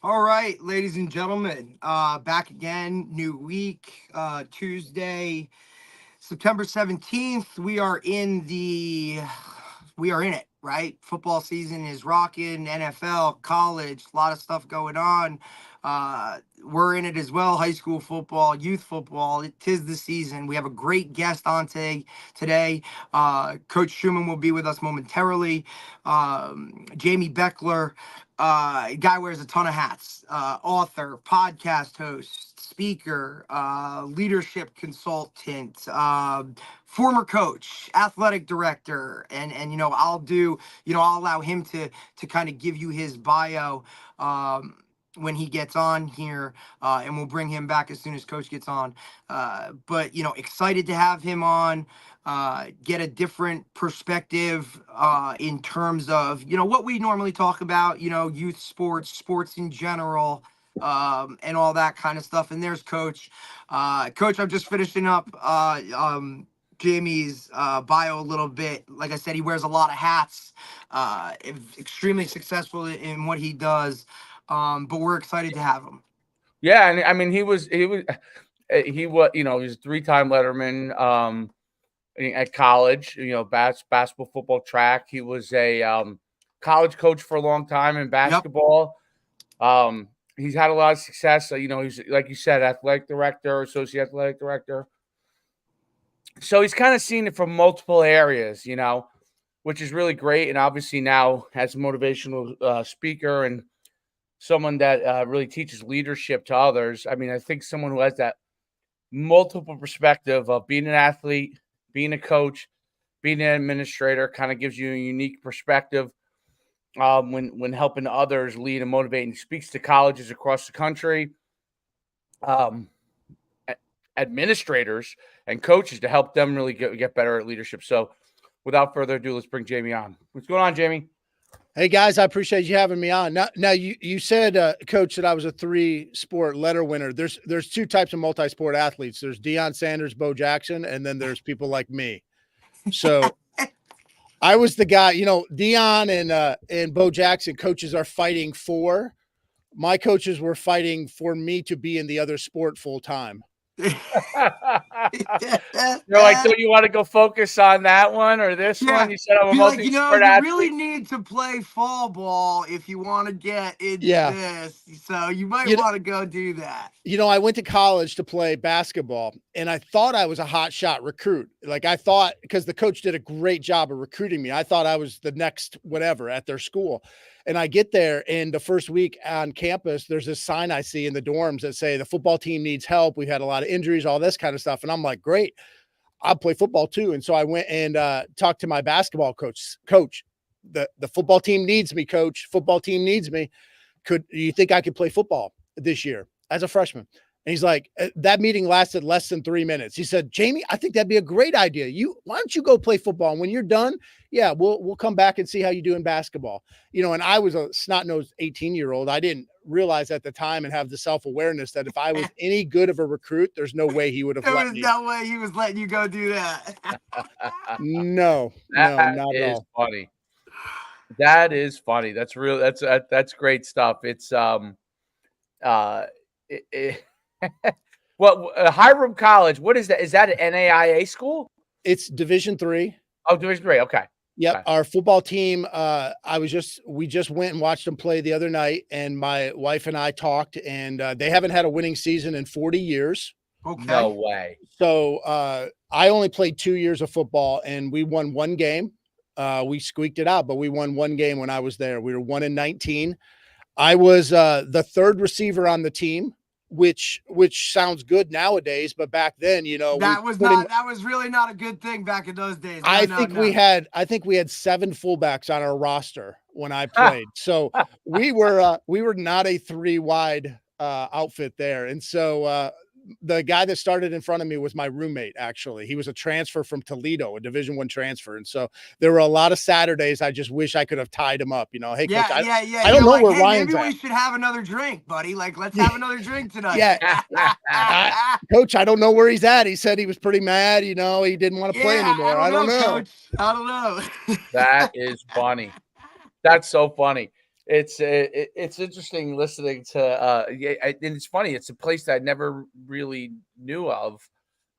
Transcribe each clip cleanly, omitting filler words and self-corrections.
All right, ladies and gentlemen, back again, new week, Tuesday, September 17th. We are in it, right? Football season is rocking, NFL, college, a lot of stuff going on. We're in it as well, high school football, youth football. It is the season. We have a great guest on today. Coach Schuman will be with us momentarily. Jamy Bechler, guy wears a ton of hats. Author, podcast host, speaker, leadership consultant, former coach, athletic director, and I'll allow him to kind of give you his bio when he gets on here, and we'll bring him back as soon as coach gets on. But excited to have him on, get a different perspective in terms of what we normally talk about, youth sports in general, and all that kind of stuff. And there's coach. Coach, I'm just finishing up Jamie's bio a little bit. Like I said, he wears a lot of hats, extremely successful in what he does, but we're excited to have him. Yeah, and I mean he was he was he was a three-time Letterman at college, basketball, football, track. He was a college coach for a long time in Yep. basketball. He's had a lot of success. He's, like you said, athletic director, associate athletic director. So he's kind of seen it from multiple areas, which is really great. And obviously now as a motivational speaker and someone that really teaches leadership to others. I mean, I think someone who has that multiple perspective of being an athlete, being a coach, being an administrator kind of gives you a unique perspective when helping others lead and motivate, and speaks to colleges across the country, administrators and coaches to help them really get better at leadership. So without further ado, let's bring Jamie on. What's going on, Jamie? Hey guys, I appreciate you having me on. Now you said, Coach, that I was a 3-sport letter winner. There's two types of multi-sport athletes. There's Deion Sanders, Bo Jackson, and then there's people like me. So I was the guy. Deion and Bo Jackson coaches are fighting for. My coaches were fighting for me to be in the other sport full time. You're like, don't you want to go focus on that one or this one? You said I'm a multi-sport athlete. You really need to play fall ball if you want to get into this. So you might want to go do that. I went to college to play basketball, and I thought I was a hot shot recruit. Like I thought, because the coach did a great job of recruiting me, I thought I was the next whatever at their school. And I get there, and the first week on campus, there's this sign I see in the dorms that say the football team needs help. We've had a lot of injuries, all this kind of stuff. And I'm like, great, I'll play football too. And so I went and talked to my basketball coach. Coach, the football team needs me, coach. Football team needs me. Do you think I could play football this year as a freshman? And he's like, that meeting lasted less than 3 minutes. He said, Jamie, I think that'd be a great idea. Why don't you go play football? And when you're done, we'll come back and see how you do in basketball. And I was a snot-nosed 18-year-old. I didn't realize at the time and have the self-awareness that if I was any good of a recruit, there's no way he would have let me. There was no way he was letting you go do that. No, not at all. Funny. That is funny. That's real. That's great stuff. It's well, Hiram College. What is that? Is that an NAIA school? It's Division III. Oh, Division III. Okay. Yep. Okay. Our football team. We just went and watched them play the other night, and my wife and I talked, and they haven't had a winning season in 40 years. Okay. No way. So I only played 2 years of football, and we won one game. We squeaked it out, but we won one game when I was there. We were 1-19. I was the third receiver on the team. Which sounds good nowadays, but back then, that was really not a good thing back in those days. I think we had 7 fullbacks on our roster when I played. So we were not a 3-wide outfit there. And so the guy that started in front of me was my roommate. Actually, he was a transfer from Toledo, a Division I transfer. And so there were a lot of Saturdays I just wish I could have tied him up. Hey, Coach, I don't know where Ryan's maybe we should have another drink, buddy. Like, let's have another drink tonight. Yeah, Coach, I don't know where he's at. He said he was pretty mad. He didn't want to play anymore. I don't know. Coach. I don't know. That is funny. That's so funny. it's interesting listening to and it's funny. It's a place that I never really knew of.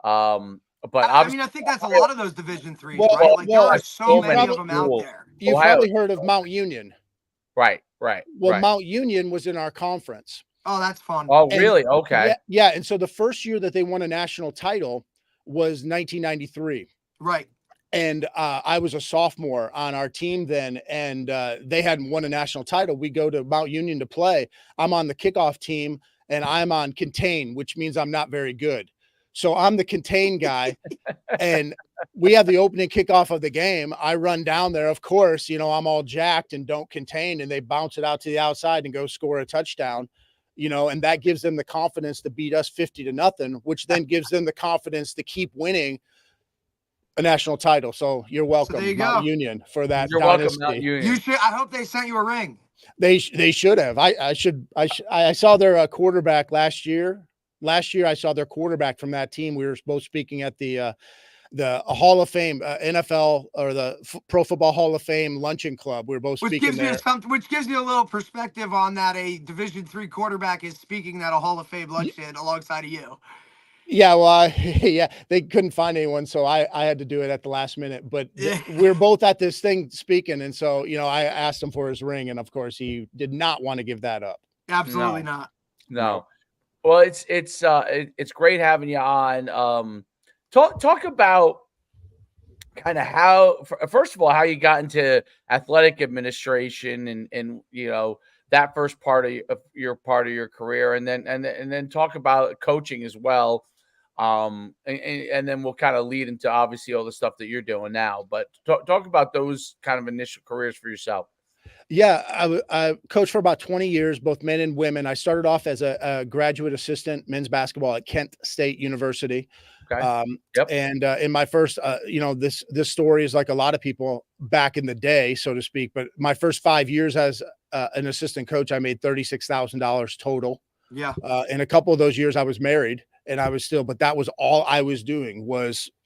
But I obviously, mean, I think that's a lot of those Division threes, Well, right? Like there are well, so you've many probably of them out there. you've Ohio, probably heard of Mount Union. right. Well, Mount Union was in our conference. Oh, that's fun. Oh, And really? Okay. yeah. And so the first year that they won a national title was 1993. Right. And I was a sophomore on our team then, and they hadn't won a national title. We go to Mount Union to play. I'm on the kickoff team, and I'm on contain, which means I'm not very good. So I'm the contain guy, and we have the opening kickoff of the game. I run down there. Of course, I'm all jacked and don't contain, and they bounce it out to the outside and go score a touchdown. And that gives them the confidence to beat us 50-0, which then gives them the confidence to keep winning a national title. So you're welcome, there you Mount go. Union, for that You're dynasty. welcome, Mount Union. You should. I hope they sent you a ring. They should have. I saw their quarterback last year. Last year, I saw their quarterback from that team. We were both speaking at the Hall of Fame, NFL, or the Pro Football Hall of Fame luncheon club. We were both speaking there. Which gives you a little perspective on that. A Division III quarterback is speaking at a Hall of Fame luncheon alongside of you. Yeah, well, yeah, they couldn't find anyone, so I had to do it at the last minute. But we're both at this thing speaking, and so I asked him for his ring, and of course he did not want to give that up. Absolutely not. No. Well, it's great having you on. Talk about kind of how, first of all, how you got into athletic administration and that first part of your career, and then talk about coaching as well. And then we'll kind of lead into obviously all the stuff that you're doing now, but talk about those kind of initial careers for yourself. Yeah, I coached for about 20 years, both men and women. I started off as a graduate assistant men's basketball at Kent State University. Okay. And in my first, this story is like a lot of people back in the day, so to speak. But my first 5 years as an assistant coach, I made $36,000 total. Yeah. In a couple of those years, I was married, and I was still, but that was all I was doing.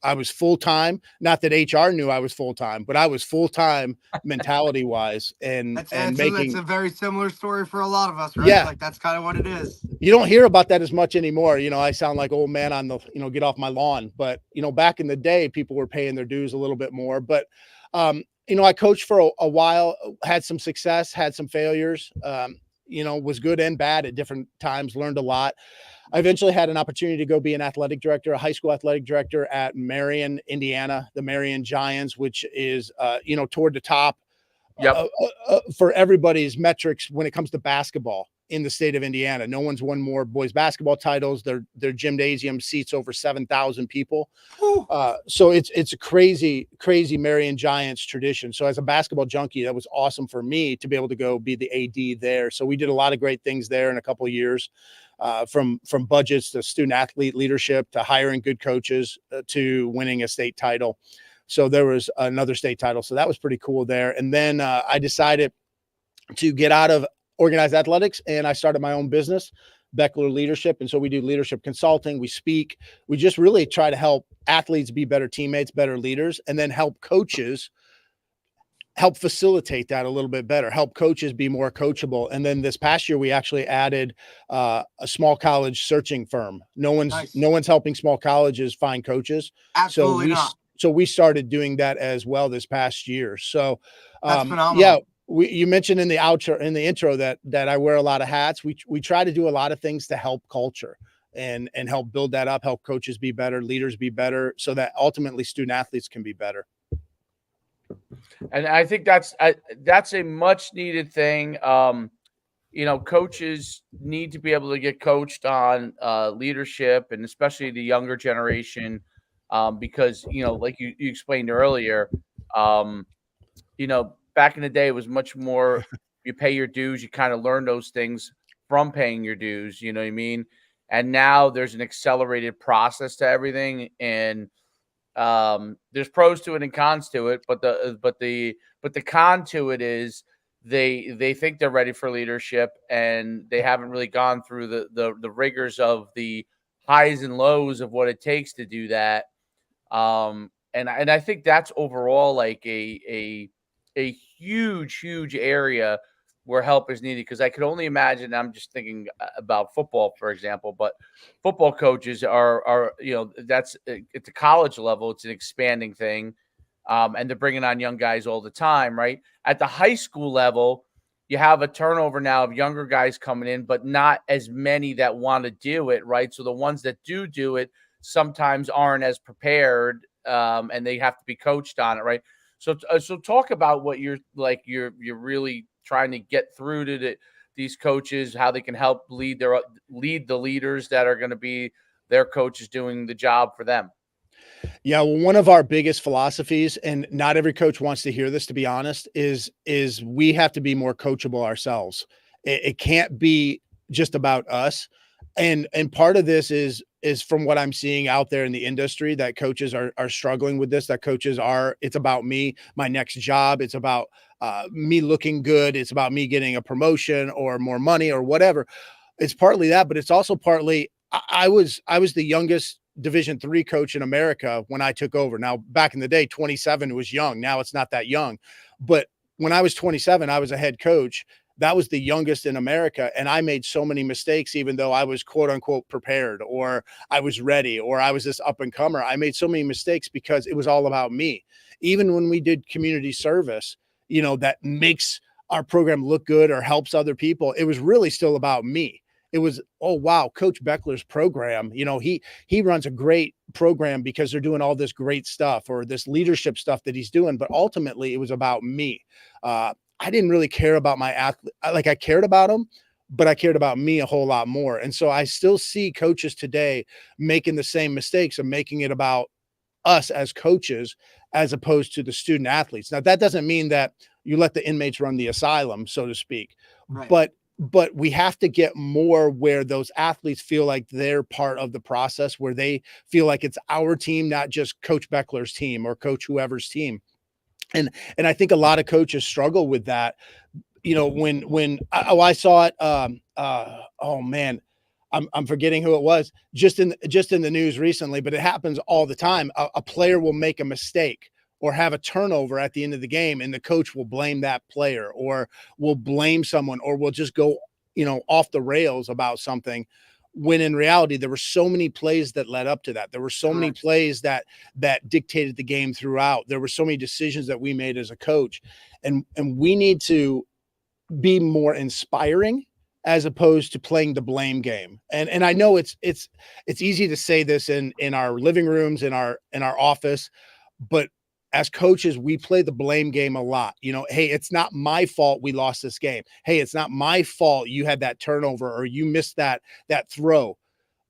I was full time. Not that HR knew I was full time, but I was full time mentality wise, and that's a very similar story for a lot of us, right? Yeah, like that's kind of what it is. You don't hear about that as much anymore. I sound like old man on the get off my lawn, but back in the day, people were paying their dues a little bit more. But I coached for a while, had some success, had some failures. Was good and bad at different times, learned a lot. I eventually had an opportunity to go be an athletic director, a high school athletic director at Marion, Indiana, the Marion Giants, which is, toward the top for everybody's metrics when it comes to basketball in the state of Indiana. No one's won more boys basketball titles. Their gymnasium seats over 7,000 people. So it's a crazy Marion Giants tradition. So as a basketball junkie, that was awesome for me to be able to go be the AD there. So we did a lot of great things there in a couple of years, from budgets to student athlete leadership to hiring good coaches to winning a state title. So there was another state title. So that was pretty cool there. And then I decided to get out of organized athletics, and I started my own business, Bechler Leadership. And so we do leadership consulting. We speak. We just really try to help athletes be better teammates, better leaders, and then help coaches help facilitate that a little bit better, help coaches be more coachable. And then this past year, we actually added a small college searching firm. No one's helping small colleges find coaches. Absolutely not. So we started doing that as well this past year. So that's phenomenal. Yeah, you mentioned in the intro that I wear a lot of hats. We try to do a lot of things to help culture and help build that up, help coaches be better, leaders be better, so that ultimately student athletes can be better. And I think that's a much needed thing. Coaches need to be able to get coached on leadership, and especially the younger generation, because like you explained earlier, back in the day it was much more you pay your dues, you kind of learn those things from paying your dues, you know what I mean? And now there's an accelerated process to everything, and there's pros to it and cons to it, but the con to it is they think they're ready for leadership, and they haven't really gone through the rigors of the highs and lows of what it takes to do that. And I think that's overall like a huge area where help is needed. Because I could only imagine, I'm just thinking about football, for example, but football coaches are that's at the college level, it's an expanding thing. And they're bringing on young guys all the time, right? At the high school level, you have a turnover now of younger guys coming in, but not as many that want to do it, right? So the ones that do it sometimes aren't as prepared, and they have to be coached on it, right? So talk about what you're like. You're really trying to get through to these coaches, how they can help lead the leaders that are going to be their coaches doing the job for them. Yeah, well, one of our biggest philosophies, and not every coach wants to hear this, to be honest, is we have to be more coachable ourselves. It can't be just about us. And part of this is from what I'm seeing out there in the industry, that coaches are struggling with this, that coaches are, it's about me, my next job. It's about me looking good. It's about me getting a promotion or more money or whatever. It's partly that, but it's also partly I was the youngest Division III coach in America when I took over. Now, back in the day, 27 was young. Now it's not that young. But when I was 27, I was a head coach. That was the youngest in America. And I made so many mistakes, even though I was quote unquote prepared, or I was ready, or I was this up and comer. I made so many mistakes because it was all about me. Even when we did community service, that makes our program look good or helps other people, it was really still about me. It was, oh, wow, Coach Bechler's program, he runs a great program because they're doing all this great stuff or this leadership stuff that he's doing. But ultimately, it was about me. I didn't really care about my athlete. Like, I cared about them, but I cared about me a whole lot more. And so I still see coaches today making the same mistakes of making it about us as coaches as opposed to the student athletes. Now, that doesn't mean that you let the inmates run the asylum, so to speak, Right. but we have to get more where those athletes feel like they're part of the process, where they feel like it's our team, not just Coach Bechler's team or Coach whoever's team. And I think a lot of coaches struggle with that. I saw it. Oh man, I'm forgetting who it was. Just in the news recently, but it happens all the time. A player will make a mistake or have a turnover at the end of the game, and the coach will blame that player or will blame someone or will just go, off the rails about something. When in reality, there were so many plays that led up to that. There were so many plays that dictated the game throughout. There were so many decisions that we made as a coach, and we need to be more inspiring as opposed to playing the blame game. And I know it's easy to say this in our living rooms, in our office, but as coaches, we play the blame game a lot. Hey, it's not my fault we lost this game. Hey, it's not my fault you had that turnover or you missed that throw.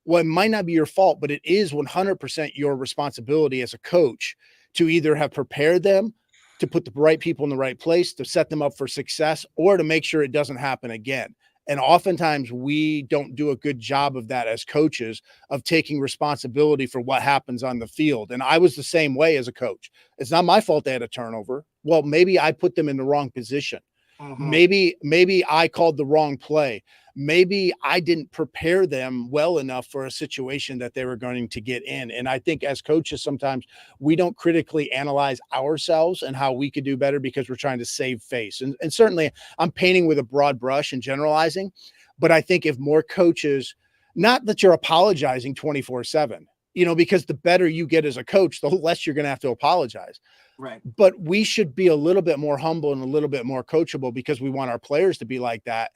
Well, it might not be your fault, but it is 100% your responsibility as a coach to either have prepared them, to put the right people in the right place, to set them up for success, or to make sure it doesn't happen again. And oftentimes we don't do a good job of that as coaches, of taking responsibility for what happens on the field. And I was the same way as a coach. It's not my fault they had a turnover. Well, maybe I put them in the wrong position. Maybe I called the wrong play. Maybe I didn't prepare them well enough for a situation that they were going to get in. And I think as coaches, sometimes we don't critically analyze ourselves and how we could do better because we're trying to save face. And certainly I'm painting with a broad brush and generalizing, but I think if more coaches, not that you're apologizing 24/7, because the better you get as a coach, the less you're going to have to apologize. Right. But we should be a little bit more humble and a little bit more coachable because we want our players to be like that.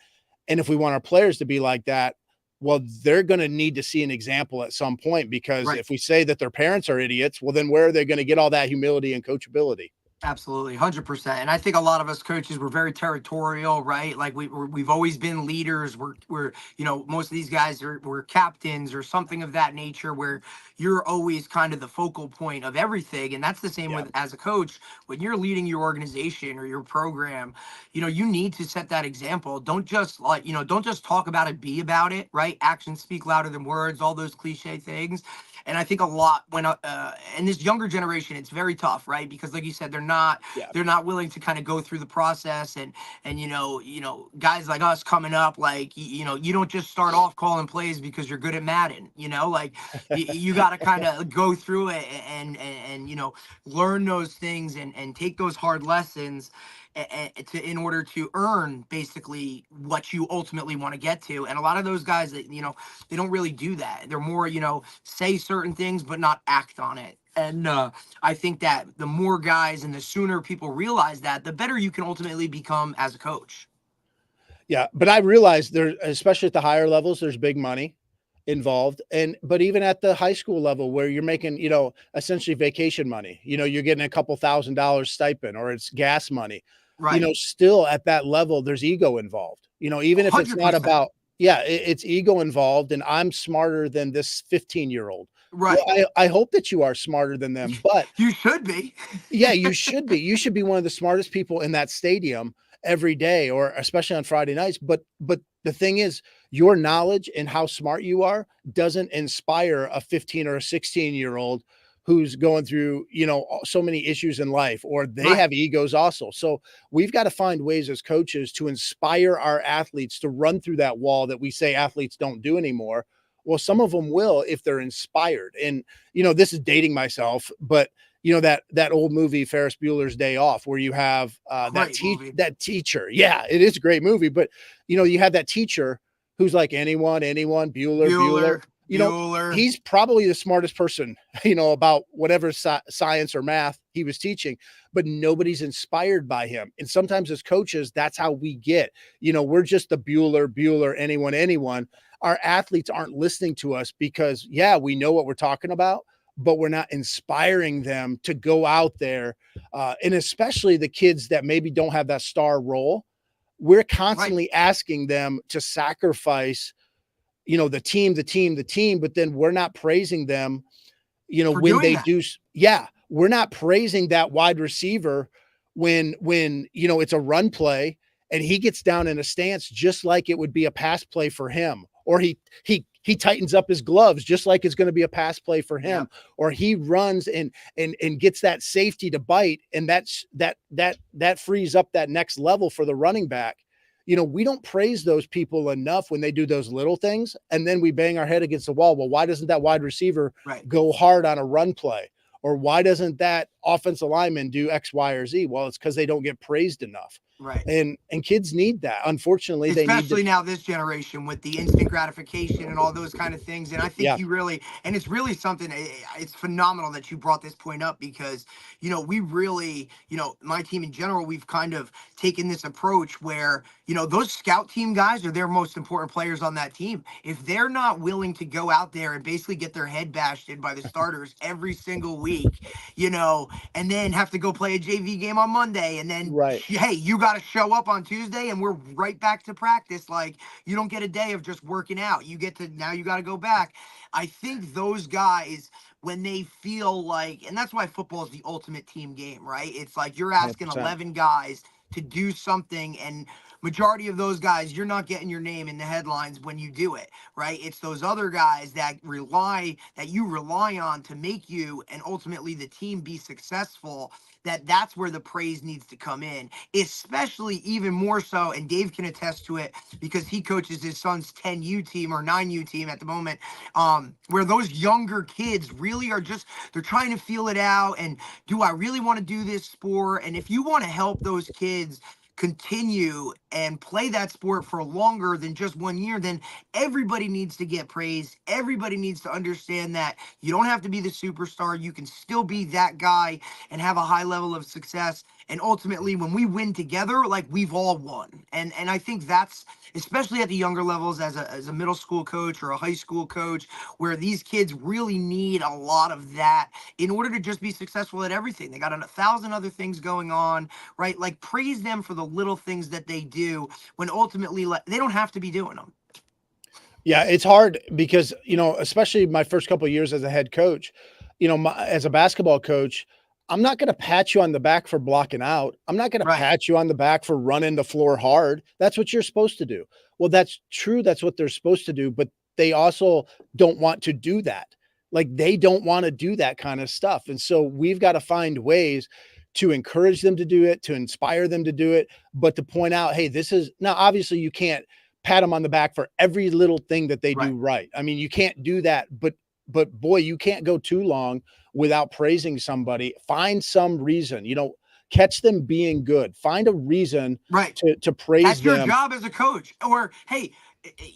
And if we want our players to be like that, well, they're going to need to see an example at some point, because if we say that their parents are idiots, well, then where are they going to get all that humility and coachability? Absolutely, 100%. And I think a lot of us coaches were very territorial, right? Like we've always been leaders. We're most of these guys were captains or something of that nature, where you're always kind of the focal point of everything. And that's the same with as a coach. When you're leading your organization or your program, you need to set that example. Don't just don't just talk about it, be about it, right? Actions speak louder than words, all those cliche things. And I think a lot when in this younger generation, it's very tough, right? Because like you said, they're Yeah. they're not willing to kind of go through the process. And guys like us coming up, like, you don't just start off calling plays because you're good at Madden, like you got to kind of go through it and learn those things and take those hard lessons in order to earn basically what you ultimately want to get to. And a lot of those guys that, they don't really do that. They're more, say certain things, but not act on it. And I think that the more guys and the sooner people realize that, the better you can ultimately become as a coach. Yeah. But I realized there, especially at the higher levels, there's big money involved. But even at the high school level where you're making, essentially vacation money, you're getting a couple $1,000 stipend or it's gas money, Right. still at that level, there's ego involved, even if it's not 100%. about, it's ego involved and I'm smarter than this 15-year-old. Right. Well, I hope that you are smarter than them, but you should be. yeah, you should be. You should be one of the smartest people in that stadium every day, or especially on Friday nights. But the thing is, your knowledge and how smart you are doesn't inspire a 15 or a 16-year-old who's going through, so many issues in life, or they have egos also. So we've got to find ways as coaches to inspire our athletes to run through that wall that we say athletes don't do anymore. Well, some of them will if they're inspired. And, this is dating myself, but that old movie, Ferris Bueller's Day Off, where you have that teacher. Yeah, it is a great movie. But, you have that teacher who's like anyone, Bueller. He's probably the smartest person, about whatever science or math he was teaching, but nobody's inspired by him. And sometimes as coaches, that's how we get, we're just the Bueller, anyone. Our athletes aren't listening to us because, we know what we're talking about, but we're not inspiring them to go out there. And especially the kids that maybe don't have that star role, we're constantly asking them to sacrifice, the team, but then we're not praising them, when they do. Yeah. We're not praising that wide receiver when, it's a run play and he gets down in a stance, just like it would be a pass play for him. Or he tightens up his gloves just like it's going to be a pass play for him, or he runs and gets that safety to bite. And that frees up that next level for the running back. We don't praise those people enough when they do those little things. And then we bang our head against the wall. Well, why doesn't that wide receiver go hard on a run play? Or why doesn't that offensive lineman do X, Y, or Z? Well, it's because they don't get praised enough. Right. And kids need that. Unfortunately, especially now this generation with the instant gratification and all those kind of things. And I think and it's really something, it's phenomenal that you brought this point up because, we really, my team in general, we've kind of taken this approach where, those scout team guys are their most important players on that team. If they're not willing to go out there and basically get their head bashed in by the starters every single week, and then have to go play a JV game on Monday, and then, hey, you got to show up on Tuesday and we're right back to practice. Like, you don't get a day of just working out. You got to go back. I think those guys, when they feel like, and that's why football is the ultimate team game, right? It's like you're asking 100%. 11 guys to do something, and majority of those guys, you're not getting your name in the headlines when you do it, right? It's those other guys that you rely on to make you and ultimately the team be successful. That's where the praise needs to come in, especially even more so. And Dave can attest to it because he coaches his son's 10U team or 9U team at the moment, where those younger kids really are they're trying to feel it out. And do I really want to do this sport? And if you want to help those kids continue and play that sport for longer than just 1 year, then everybody needs to get praised. Everybody needs to understand that you don't have to be the superstar. You can still be that guy and have a high level of success. And ultimately, when we win together, like, we've all won. And I think that's, especially at the younger levels, as a middle school coach or a high school coach, where these kids really need a lot of that in order to just be successful at everything. They got 1,000 other things going on, right? Like, praise them for the little things that they do when ultimately, like, they don't have to be doing them. Yeah, it's hard because, especially my first couple of years as a head coach, as a basketball coach, I'm not going to pat you on the back for blocking out. I'm not going to pat you on the back for running the floor hard. That's what you're supposed to do. Well, that's true. That's what they're supposed to do. But they also don't want to do that. Like, they don't want to do that kind of stuff. And so we've got to find ways to encourage them to do it, to inspire them to do it, but to point out, hey, this is now obviously you can't pat them on the back for every little thing that they do right. I mean, you can't do that, but boy, you can't go too long without praising somebody. Find some reason, catch them being good. Find a reason to praise That's your them. job as a coach. Or, hey,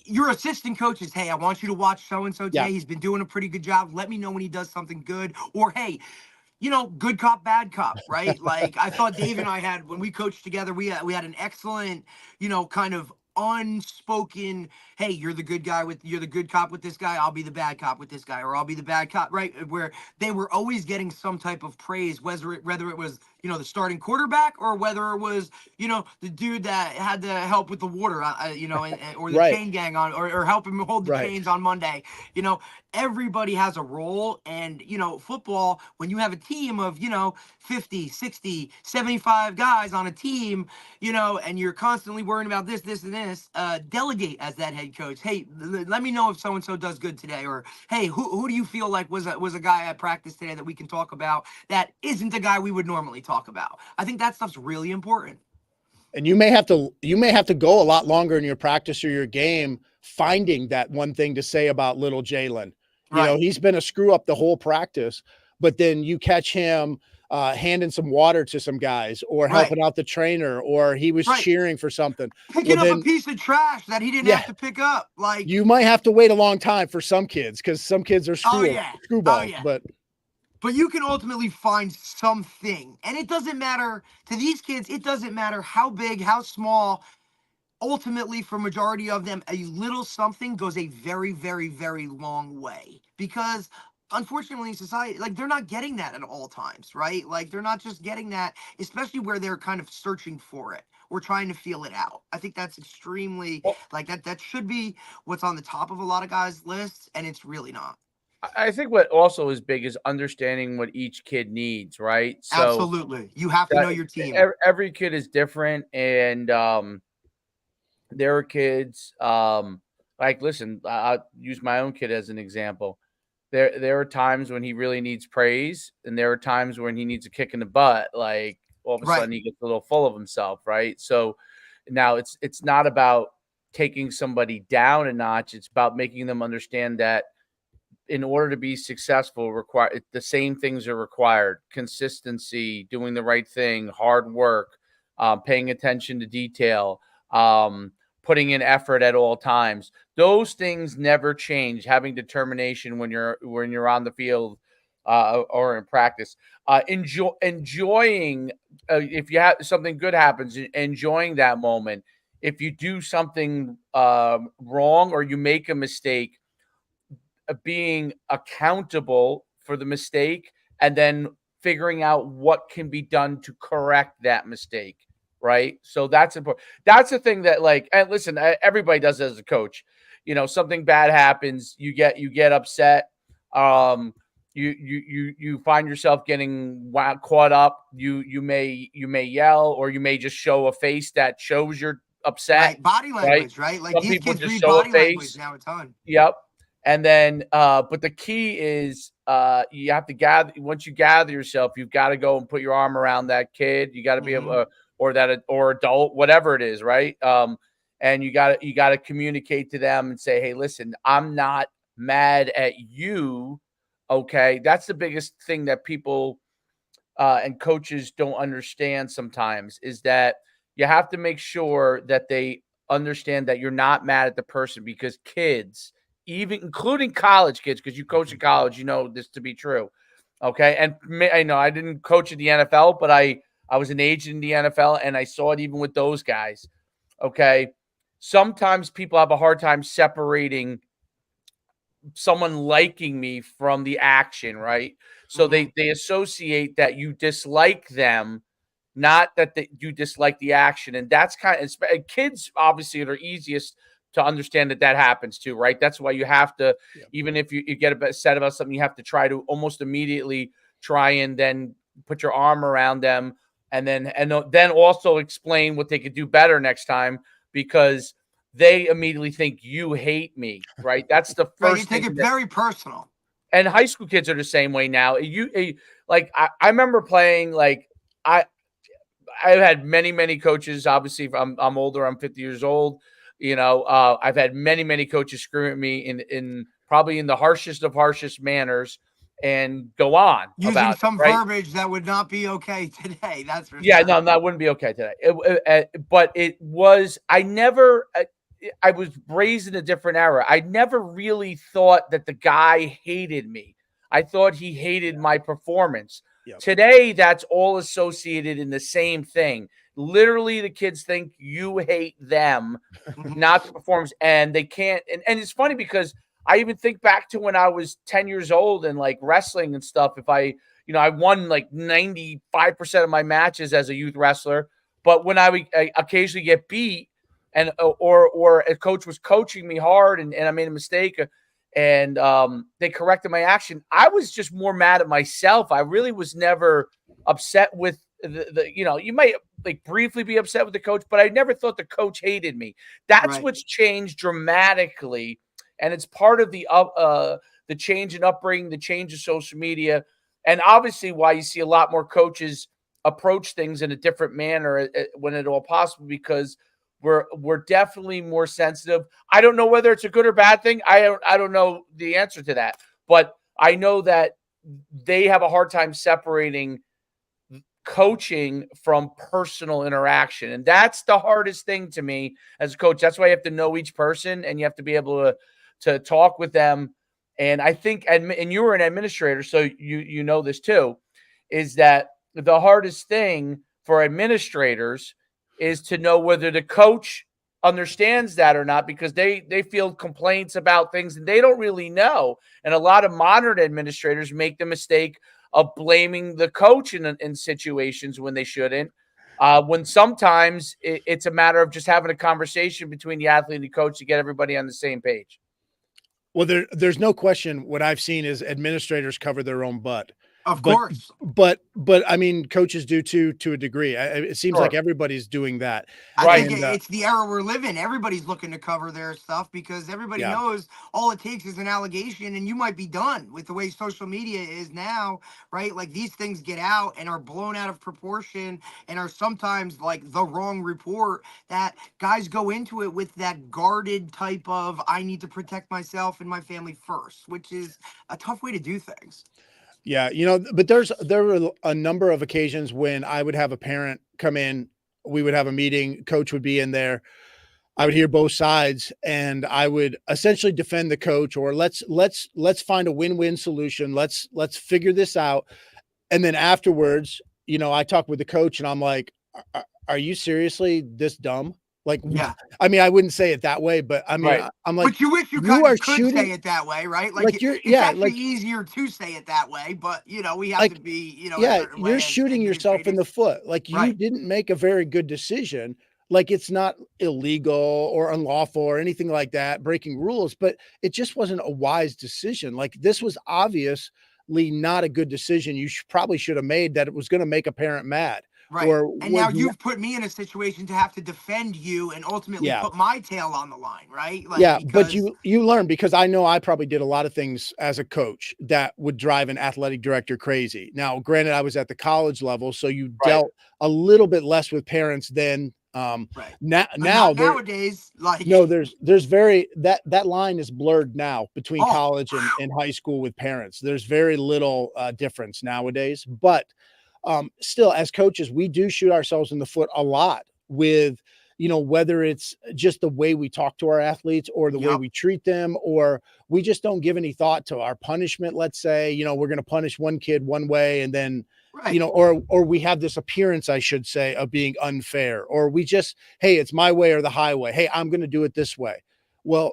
your assistant coaches, hey, I want you to watch so-and-so today. He's been doing a pretty good job. Let me know when he does something good. Or, hey, good cop, bad cop, right? Like I thought Dave and I had, when we coached together, we had an excellent, kind of unspoken, hey, you're the good cop with this guy, I'll be the bad cop with this guy, or I'll be the bad cop, right? Where they were always getting some type of praise, whether it was the starting quarterback, or whether it was the dude that had to help with the water, or the chain gang on, or help him hold the chains on Monday. Everybody has a role, and football, when you have a team of 50, 60, 75 guys on a team, and you're constantly worrying about this and this, delegate as that head coach. Hey, let me know if so and so does good today, or hey, who do you feel like was a guy at practice today that we can talk about that isn't the guy we would normally talk about. I think that stuff's really important. And you may have to go a lot longer in your practice or your game finding that one thing to say about little Jalen. He's been a screw up the whole practice, but then you catch him handing some water to some guys, or helping out the trainer, or he was cheering for something. Picking up a piece of trash that he didn't have to pick up. Like, you might have to wait a long time for some kids, because some kids are screwballs. But you can ultimately find something. And it doesn't matter to these kids. It doesn't matter how big, how small. Ultimately, for majority of them, a little something goes a very, very, very long way, because unfortunately in society, like, they're not getting that at all times, right? Like, they're not just getting that, especially where they're kind of searching for it or trying to feel it out. I think that's extremely, that should be what's on the top of a lot of guys' lists, and it's really not. I think what also is big is understanding what each kid needs, right? So absolutely, you have to know your team. Every kid is different, and there are kids, listen, I'll use my own kid as an example. There are times when he really needs praise, and there are times when he needs a kick in the butt. Like, all of a sudden he gets a little full of himself, right? So now it's not about taking somebody down a notch. It's about making them understand that in order to be successful, the same things are required: consistency, doing the right thing, hard work, paying attention to detail, putting in effort at all times. Those things never change. Having determination when you're on the field or in practice. Enjoying if you have something good happens, enjoying that moment. If you do something wrong or you make a mistake, being accountable for the mistake and then figuring out what can be done to correct that mistake. Right. So that's important. That's the thing that, like, and listen, everybody does it as a coach. Something bad happens, you get upset. You find yourself getting caught up. You may yell, or you may just show a face that shows you're upset. Right. Body language, right? Like, some these people kids just read show body a face. language now a ton. Yep. And then, but the key is, you have to once you gather yourself, you've got to go and put your arm around that kid. You got to be able, or adult, whatever it is. Right. And you got to communicate to them and say, hey, listen, I'm not mad at you. Okay. That's the biggest thing that people, and coaches don't understand sometimes, is that you have to make sure that they understand that you're not mad at the person, because kids, even including college kids, because you coach in college, you know this to be true. Okay. And I know I didn't coach in the NFL, but I was an agent in the NFL, and I saw it even with those guys. Okay. Sometimes people have a hard time separating someone liking me from the action, right? So they associate that you dislike them, not that you dislike the action. And that's kind of, kids obviously are easiest to understand that happens too, right? That's why you have to, even if you get upset about something, you have to try to almost immediately try and then put your arm around them, and then also explain what they could do better next time, because they immediately think you hate me, right? That's the first thing. You take it very personal. And high school kids are the same way now. I remember playing, like, I've had many coaches. Obviously, I'm older. I'm 50 years old. I've had many coaches scream at me in probably in the harshest manners and go on Using about it, some right? verbiage that would not be okay today. That's for Yeah, sure. no, that wouldn't be okay today. But it was. I was raised in a different era. I never really thought that the guy hated me. I thought he hated my performance. Yep. Today, that's all associated in the same thing. Literally, the kids think you hate them, not the performance, and they can't. And it's funny because I even think back to when I was 10 years old and like wrestling and stuff. If I won like 95% of my matches as a youth wrestler, but when I would occasionally get beat, and or a coach was coaching me hard and I made a mistake, and they corrected my action, I was just more mad at myself. I really was never upset with you might like briefly be upset with the coach, but I never thought the coach hated me. That's Right. what's changed dramatically, and it's part of the change in upbringing, the change of social media, and obviously why you see a lot more coaches approach things in a different manner when at all possible, because we're definitely more sensitive. I don't know whether it's a good or bad thing. I don't know the answer to that, but I know that they have a hard time separating coaching from personal interaction, and that's the hardest thing to me as a coach. That's why you have to know each person and you have to be able to talk with them. And I think, and you were an administrator, so you know this too, is that the hardest thing for administrators is to know whether the coach understands that or not, because they field complaints about things and they don't really know. And a lot of modern administrators make the mistake of blaming the coach in situations when they shouldn't. When sometimes it's a matter of just having a conversation between the athlete and the coach to get everybody on the same page. Well, there's no question. What I've seen is administrators cover their own butt. Of course. But I mean, coaches do too, to a degree. It seems like everybody's doing that. I Right. think it's the era we're living. Everybody's looking to cover their stuff because everybody Yeah. knows all it takes is an allegation and you might be done. With the way social media is now, right? Like these things get out and are blown out of proportion and are sometimes like the wrong report, that guys go into it with that guarded type of, I need to protect myself and my family first, which is a tough way to do things. Yeah, but there were a number of occasions when I would have a parent come in, we would have a meeting, coach would be in there, I would hear both sides, and I would essentially defend the coach, or let's find a win-win solution. Let's figure this out. And then afterwards, I talk with the coach and I'm like, are you seriously this dumb? Like, Yeah. I mean, I wouldn't say it that way, but I mean, Right. I'm like, But you wish you are could shooting say it that way, right? like you're, it's yeah, actually like, easier to say it that way, but we have like, to be, a yeah, certain way you're as shooting yourself in the administrators. foot. Like you Right. didn't make a very good decision. Like it's not illegal or unlawful or anything like that, breaking rules, but it just wasn't a wise decision. Like this was obviously not a good decision. You probably should have made that. It was going to make a parent mad. Right. Or And was now you've put me in a situation to have to defend you and ultimately Yeah. put my tail on the line, right? Like, Yeah, but because you learn, because I know I probably did a lot of things as a coach that would drive an athletic director crazy. Now, granted, I was at the college level, so you Right. dealt a little bit less with parents then. right. Now Not nowadays, like no, there's very that line is blurred now between Oh, college and high school with parents. There's very little difference nowadays, but still, as coaches, we do shoot ourselves in the foot a lot with, whether it's just the way we talk to our athletes or the way Yep. we treat them, or we just don't give any thought to our punishment. Let's say, we're going to punish one kid one way and then, right. or we have this appearance, I should say, of being unfair, or we just, hey, it's my way or the highway. Hey, I'm going to do it this way. Well,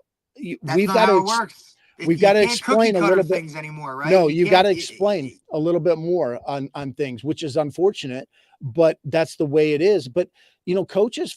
That's we've not got how to it works. we've You got to can't cookie explain a cutter little bit. things anymore, right? No, You you got can't. to explain a little bit more on things, which is unfortunate, but that's the way it is. But coaches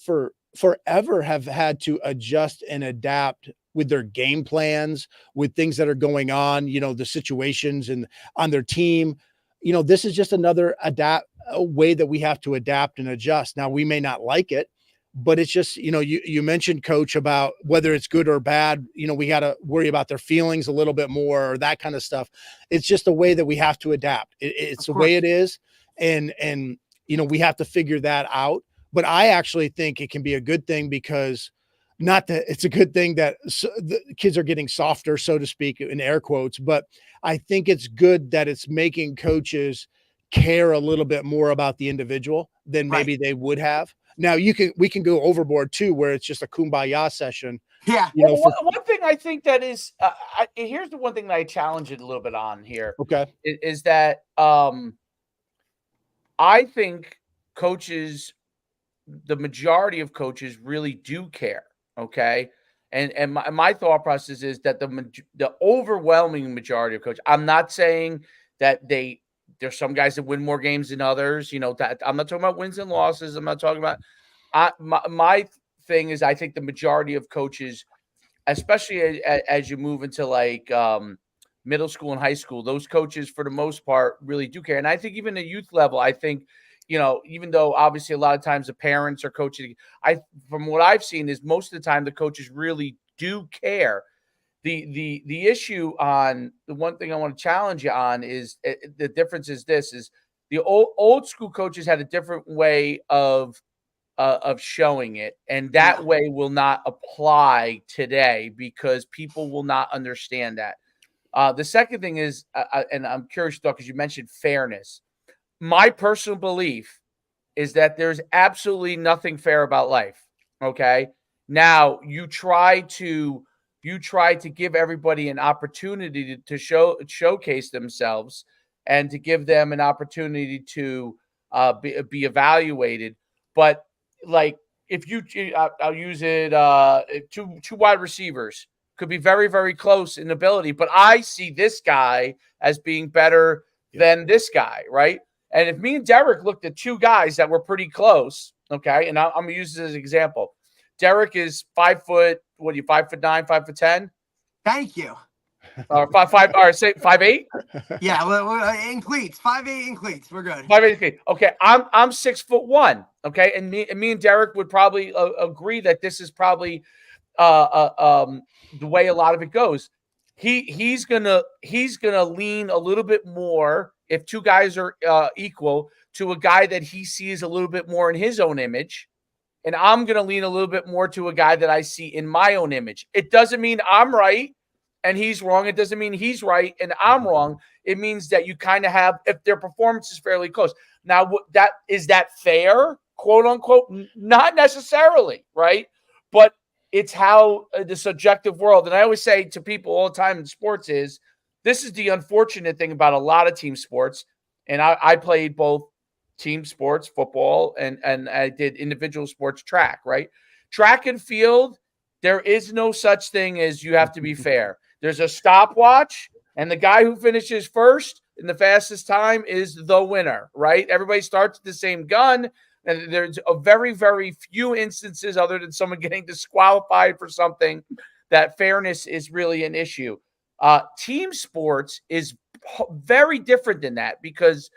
forever have had to adjust and adapt with their game plans, with things that are going on, the situations and on their team. This is just another a way that we have to adapt and adjust. Now, we may not like it, but it's just, you mentioned, coach, about whether it's good or bad, we got to worry about their feelings a little bit more, or that kind of stuff. It's just a way that we have to adapt. It's the way it is. And we have to figure that out. But I actually think it can be a good thing, because not that it's a good thing that the kids are getting softer, so to speak, in air quotes, but I think it's good that it's making coaches care a little bit more about the individual than Right. maybe they would have. Now we can go overboard too, where it's just a kumbaya session. Yeah. Well, one thing I think that is, here's the one thing that I challenge it a little bit on here. Okay. Is that I think coaches, the majority of coaches really do care. Okay. And my thought process is that the overwhelming majority of coaches, I'm not saying that there's some guys that win more games than others, that I'm not talking about wins and losses. I'm not talking about, my thing is, I think the majority of coaches, especially as you move into like middle school and high school, those coaches for the most part really do care. And I think even at youth level, I think, even though obviously a lot of times the parents are coaching, from what I've seen is most of the time the coaches really do care. The issue on the one thing I want to challenge you on is the difference is the old school coaches had a different way of showing it, and that way will not apply today because people will not understand that. The second thing is, and I'm curious though, because you mentioned fairness. My personal belief is that there's absolutely nothing fair about life. Okay. Now you try to give everybody an opportunity to showcase themselves and to give them an opportunity to be evaluated. But like if I'll use it, two wide receivers could be very, very close in ability, but I see this guy as being better than this guy, right? And if me and Derek looked at two guys that were pretty close, okay, and I'm gonna use this as an example. Derek is 5 foot. What are you? 5'9", 5'10"? Thank you. Or 5'5". All right, say 5'8". Yeah, well, in cleats, 5'8" in cleats. We're good. 5'8". Okay, I'm 6'1". Okay, and me and Derek would probably agree that this is probably the way a lot of it goes. He's gonna lean a little bit more if two guys are equal to a guy that he sees a little bit more in his own image. And I'm going to lean a little bit more to a guy that I see in my own image. It doesn't mean I'm right and he's wrong. It doesn't mean he's right and I'm wrong. It means that you kind of have, if their performance is fairly close. Now, is that fair, quote unquote? Not necessarily, right? But it's how the subjective world, and I always say to people all the time in sports is, this is the unfortunate thing about a lot of team sports. And I played both team sports, football, and I did individual sports, track, right? Track and field, there is no such thing as you have to be fair. There's a stopwatch, and the guy who finishes first in the fastest time is the winner, right? Everybody starts with the same gun, and there's a very, very few instances other than someone getting disqualified for something that fairness is really an issue. Team sports is very different than that because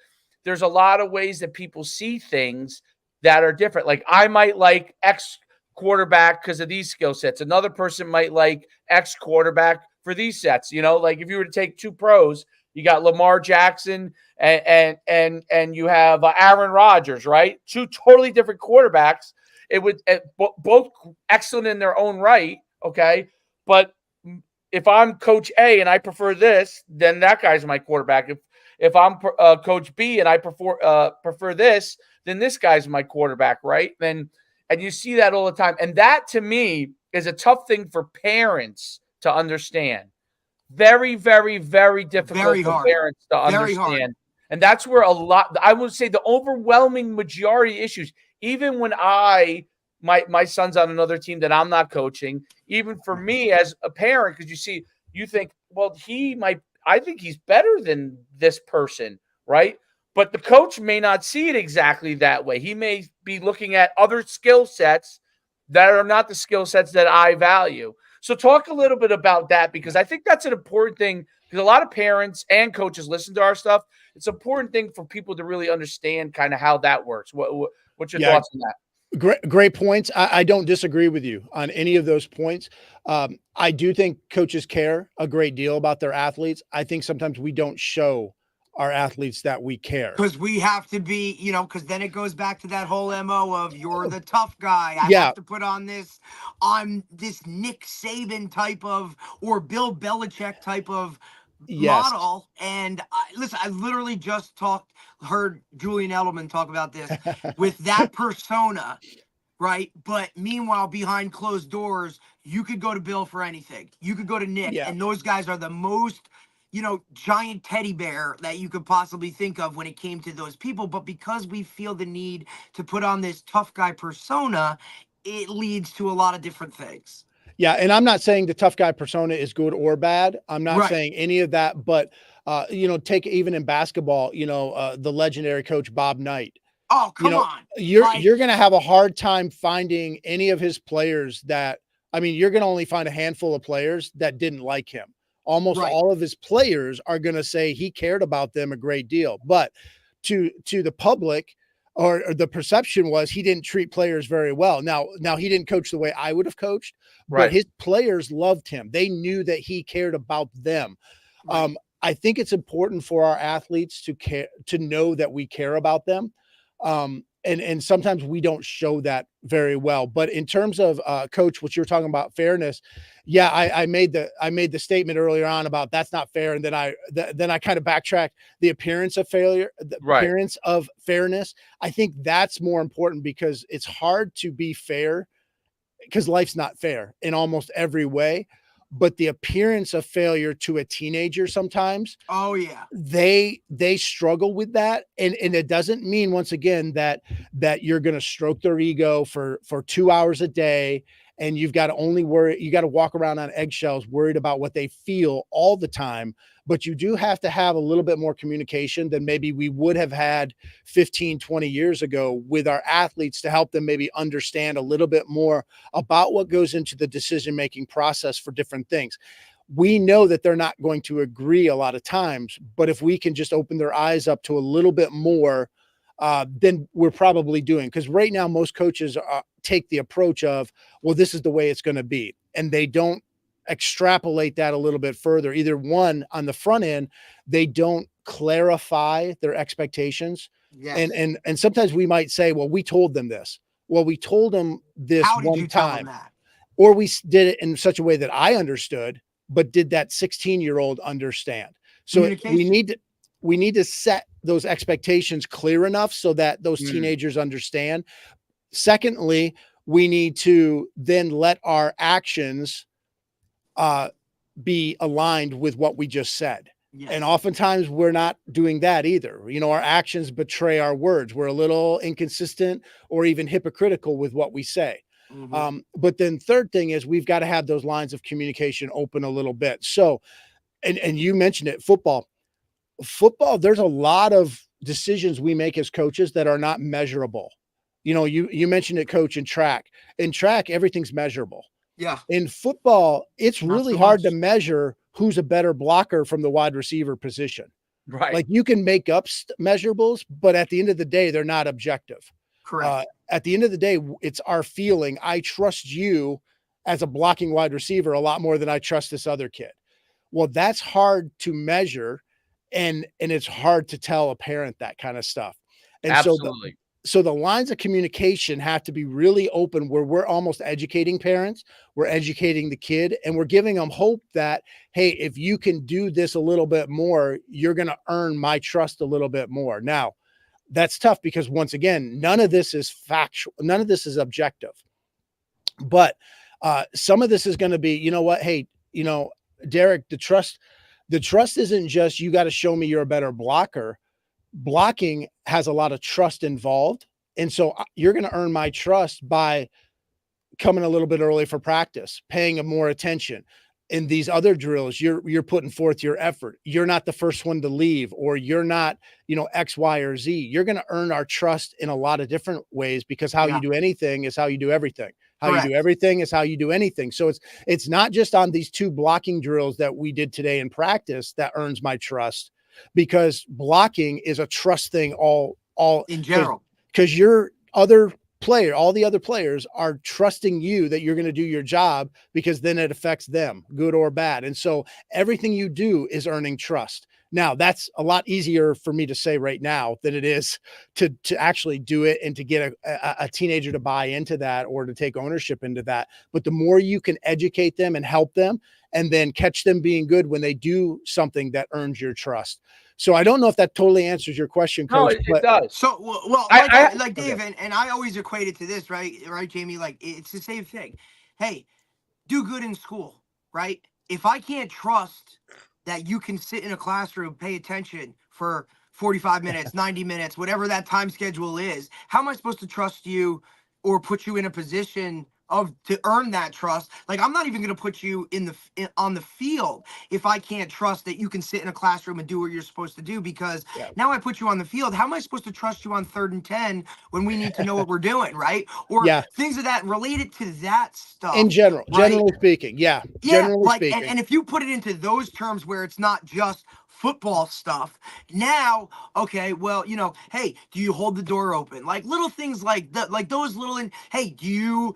there's a lot of ways that people see things that are different. Like I might like X quarterback because of these skill sets. Another person might like X quarterback for these sets. Like if you were to take two pros, you got Lamar Jackson and you have Aaron Rodgers, right? Two totally different quarterbacks. It would both excellent in their own right, okay? But if I'm Coach A and I prefer this, then that guy's my quarterback. If I'm Coach B and I prefer this, then this guy's my quarterback, right? And you see that all the time. And that, to me, is a tough thing for parents to understand. Very, very, very difficult for parents to understand. And that's where I would say the overwhelming majority of issues, even when my son's on another team that I'm not coaching, even for me as a parent, because you think, well, I think he's better than this person, right? But the coach may not see it exactly that way. He may be looking at other skill sets that are not the skill sets that I value. So talk a little bit about that, because I think that's an important thing, because a lot of parents and coaches listen to our stuff. It's an important thing for people to really understand kind of how that works. What's your thoughts on that? Great points. I don't disagree with you on any of those points. I do think coaches care a great deal about their athletes. I think sometimes we don't show our athletes that we care. Because we have to be, because then it goes back to that whole MO of you're the tough guy. I Yeah. have to put on this Nick Saban type of, or Bill Belichick type of Yes. model. And listen, I literally just heard Julian Edelman talk about this with that persona, right? But meanwhile, behind closed doors, you could go to Bill for anything. You could go to Nick, Yeah. and those guys are the most, giant teddy bear that you could possibly think of when it came to those people. But because we feel the need to put on this tough guy persona, it leads to a lot of different things. Yeah. And I'm not saying the tough guy persona is good or bad. I'm not Right. saying any of that, but, take even in basketball, the legendary coach, Bob Knight. Oh, come on. You're going to have a hard time finding any of his players you're going to only find a handful of players that didn't like him. Almost Right. all of his players are going to say he cared about them a great deal. But to the public, or the perception was he didn't treat players very well. Now he didn't coach the way I would have coached, but his players loved him. They knew that he cared about them. Right. I think it's important for our athletes to know that we care about them. And sometimes we don't show that very well. But in terms of coach, what you're talking about fairness, yeah, I made the statement earlier on about that's not fair, and then I kind of backtracked. The appearance of failure, the appearance of fairness. I think that's more important because it's hard to be fair because life's not fair in almost every way. But the appearance of failure to a teenager sometimes, oh yeah, they struggle with that. And it doesn't mean, once again, that you're going to stroke their ego for 2 hours a day. And you've got to walk around on eggshells, worried about what they feel all the time. But you do have to have a little bit more communication than maybe we would have had 15, 20 years ago with our athletes to help them maybe understand a little bit more about what goes into the decision-making process for different things. We know that they're not going to agree a lot of times, but if we can just open their eyes up to a little bit more, then we're probably doing. Because right now, most coaches take the approach of, well, this is the way it's going to be. And they don't extrapolate that a little bit further. Either one, on the front end, they don't clarify their expectations. yes. And sometimes we might say, well, we told them this. Well, we told them this How did one you tell time. them that? Or we did it in such a way that I understood, but did that 16-year-old understand? So we need to set those expectations clear enough so that those teenagers understand. Secondly, we need to then let our actions be aligned with what we just said. Yes. And oftentimes we're not doing that either. Our actions betray our words. We're a little inconsistent or even hypocritical with what we say. Mm-hmm. But then third thing is we've got to have those lines of communication open a little bit. So, and you mentioned it, football, there's a lot of decisions we make as coaches that are not measurable. You mentioned it, coach, in track. In track, everything's measurable. Yeah. In football, it's Not really so hard much. to measure who's a better blocker from the wide receiver position. Right. Like you can make up measurables, but at the end of the day, they're not objective. Correct. At the end of the day, it's our feeling. I trust you as a blocking wide receiver a lot more than I trust this other kid. Well, that's hard to measure. And it's hard to tell a parent that kind of stuff. And absolutely. So the lines of communication have to be really open, where we're almost educating parents, we're educating the kid, and we're giving them hope that, hey, if you can do this a little bit more, you're going to earn my trust a little bit more. Now, that's tough because, once again, none of this is factual. None of this is objective. But some of this is going to be, you know what? Hey, Derek, the trust isn't just, you got to show me you're a better blocker. Blocking has a lot of trust involved. And so you're going to earn my trust by coming a little bit early for practice, paying more attention. In these other drills, you're putting forth your effort. You're not the first one to leave, or you're not, X, Y, or Z. You're going to earn our trust in a lot of different ways, because how you do anything is how you do everything. How Correct. you do everything is how you do anything. So it's not just on these 2 blocking drills that we did today in practice that earns my trust, because blocking is a trust thing all in general. Because your other all the other players are trusting you that you're going to do your job, because then it affects them, good or bad. And so everything you do is earning trust. Now, that's a lot easier for me to say right now than it is to actually do it and to get a teenager to buy into that or to take ownership into that. But the more you can educate them and help them, and then catch them being good when they do something that earns your trust. So I don't know if that totally answers your question, No, Coach. it does. So, well, like Dave, okay. and I always equate it to this, right, Jamie? Like, it's the same thing. Hey, do good in school, right? If I can't trust that you can sit in a classroom, pay attention for 45 minutes, 90 minutes, whatever that time schedule is, how am I supposed to trust you or put you in a position to earn that trust? Like, I'm not even going to put you on the field if I can't trust that you can sit in a classroom and do what you're supposed to do, because now I put you on the field. How am I supposed to trust you on 3rd and 10 when we need to know what we're doing, right? Or things of that related to that stuff. In general, right? generally speaking. Yeah. Generally Like, speaking. and if you put it into those terms where it's not just football stuff, now, okay, well, hey, do you hold the door open? Like little things like that, like those little, hey, do you,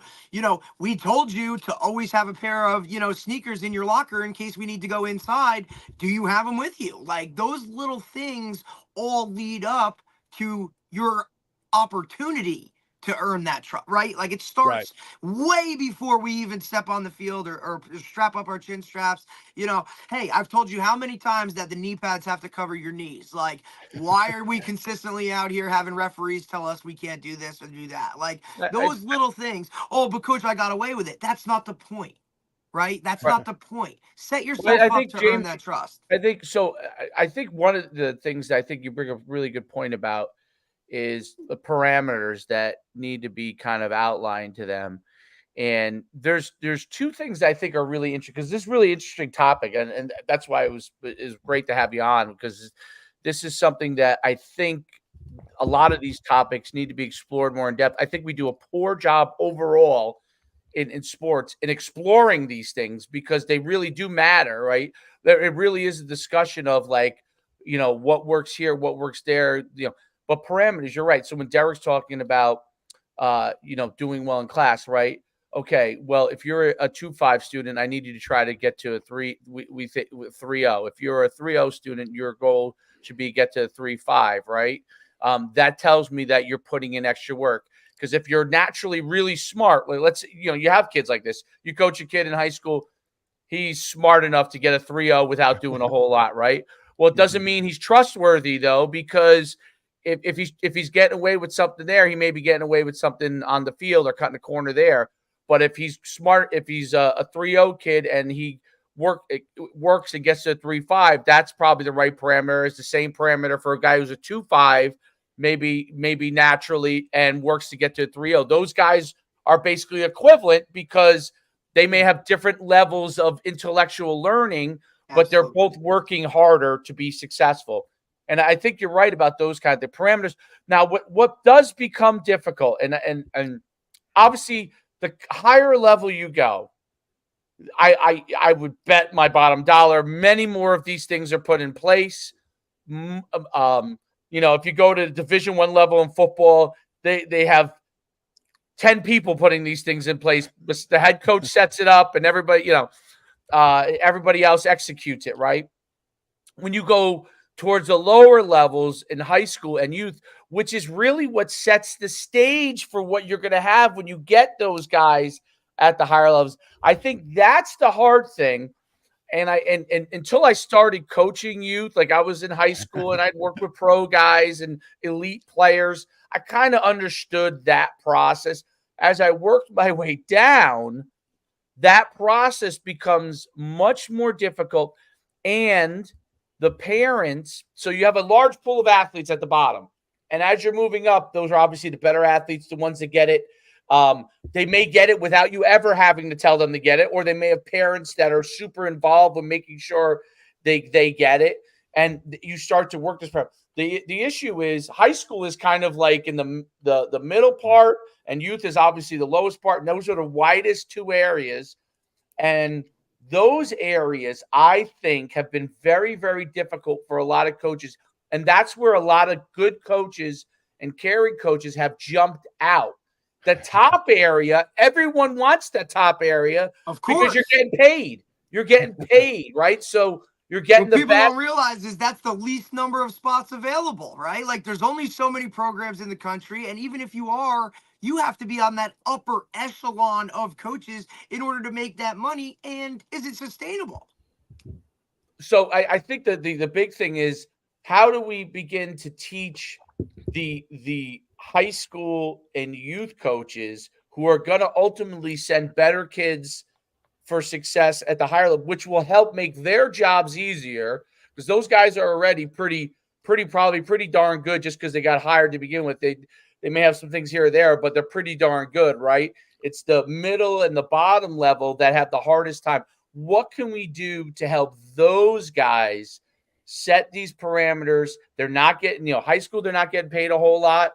we told you to always have a pair of, sneakers in your locker in case we need to go inside. Do you have them with you? Like those little things all lead up to your opportunity to earn that trust, right? Like it starts way before we even step on the field or strap up our chin straps. Hey, I've told you how many times that the knee pads have to cover your knees. Like, why are we consistently out here having referees tell us we can't do this or do that? Like those little things. Oh, but coach, I got away with it. That's not the point, right? That's not the point. Set yourself up to earn that trust. I think so. I think one of the things that I think you bring a really good point about is the parameters that need to be kind of outlined to them. And there's two things that I think are really interesting, because this is a really interesting topic. And that's why it was great to have you on, because this is something that I think a lot of these topics need to be explored more in depth. I think we do a poor job overall in sports in exploring these things, because they really do matter, right? It really is a discussion of like, what works here, what works there, but parameters, you're right. So when Derek's talking about, doing well in class, right? Okay, well, if you're a 2.5 student, I need you to try to get to a 3. We think 3.0. If you're a 3.0 student, your goal should be get to a 3.5, right? That tells me that you're putting in extra work. Because if you're naturally really smart, like let's, you have kids like this. You coach a kid in high school, he's smart enough to get a 3.0 without doing a whole lot, right? Well, it doesn't mean he's trustworthy though, because if he's getting away with something there, he may be getting away with something on the field or cutting a corner there. But if he's smart, if he's a 3.0 kid and he works and gets to a 3.5, that's probably the right parameter. It's the same parameter for a guy who's a 2.5, maybe naturally, and works to get to a 3.0. Those guys are basically equivalent because they may have different levels of intellectual learning, but they're both working harder to be successful. And I think you're right about those kind of parameters. Now, what does become difficult, and obviously the higher level you go, I would bet my bottom dollar many more of these things are put in place. If you go to Division I level in football, they have 10 people putting these things in place. The head coach sets it up, and everybody else executes it, right? When you go towards the lower levels in high school and youth, which is really what sets the stage for what you're going to have when you get those guys at the higher levels. I think that's the hard thing. And until I started coaching youth, like I was in high school and I'd work with pro guys and elite players, I kind of understood that process. As I worked my way down, that process becomes much more difficult. And the parents, so you have a large pool of athletes at the bottom. And as you're moving up, those are obviously the better athletes, the ones that get it. They may get it without you ever having to tell them to get it, or they may have parents that are super involved with making sure they get it. And you start to work this part. The issue is high school is kind of like in the middle part, and youth is obviously the lowest part. And those are the widest two areas. And those areas, I think, have been very, very difficult for a lot of coaches. And that's where a lot of good coaches and caring coaches have jumped out. The top area, everyone wants that top area, Of course, because you're getting paid. You're getting paid, right? So you're getting what the people best. don't realize is that's the least number of spots available, right? Like there's only so many programs in the country, and even if you are, you have to be on that upper echelon of coaches in order to make that money. And is it sustainable? So I think that the big thing is, how do we begin to teach the high school and youth coaches who are going to ultimately send better kids for success at the higher level, which will help make their jobs easier, because those guys are already probably pretty darn good just because they got hired to begin with. They may have some things here or there, but they're pretty darn good, right? It's the middle and the bottom level that have the hardest time. What can we do to help those guys set these parameters? They're not getting, high school, they're not getting paid a whole lot.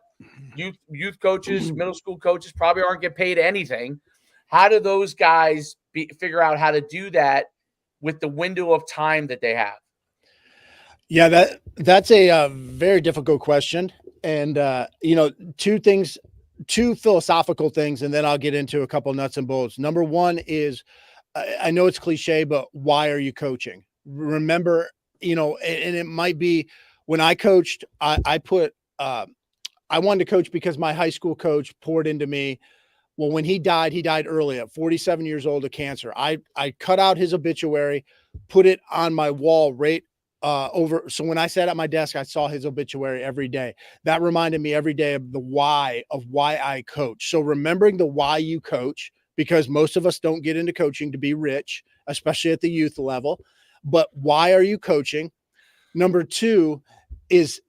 Youth coaches, middle school coaches probably aren't getting paid anything. How do those guys figure out how to do that with the window of time that they have? Yeah, that's a very difficult question. And, two philosophical things, and then I'll get into a couple nuts and bolts. Number one is, I know it's cliche, but why are you coaching? Remember, and it might be when I coached, I wanted to coach because my high school coach poured into me. Well, when he died early at 47 years old of cancer. I cut out his obituary, put it on my wall right over. So when I sat at my desk, I saw his obituary every day. That reminded me every day of the why I coach. So remembering the why you coach, because most of us don't get into coaching to be rich, especially at the youth level. But why are you coaching? Number two is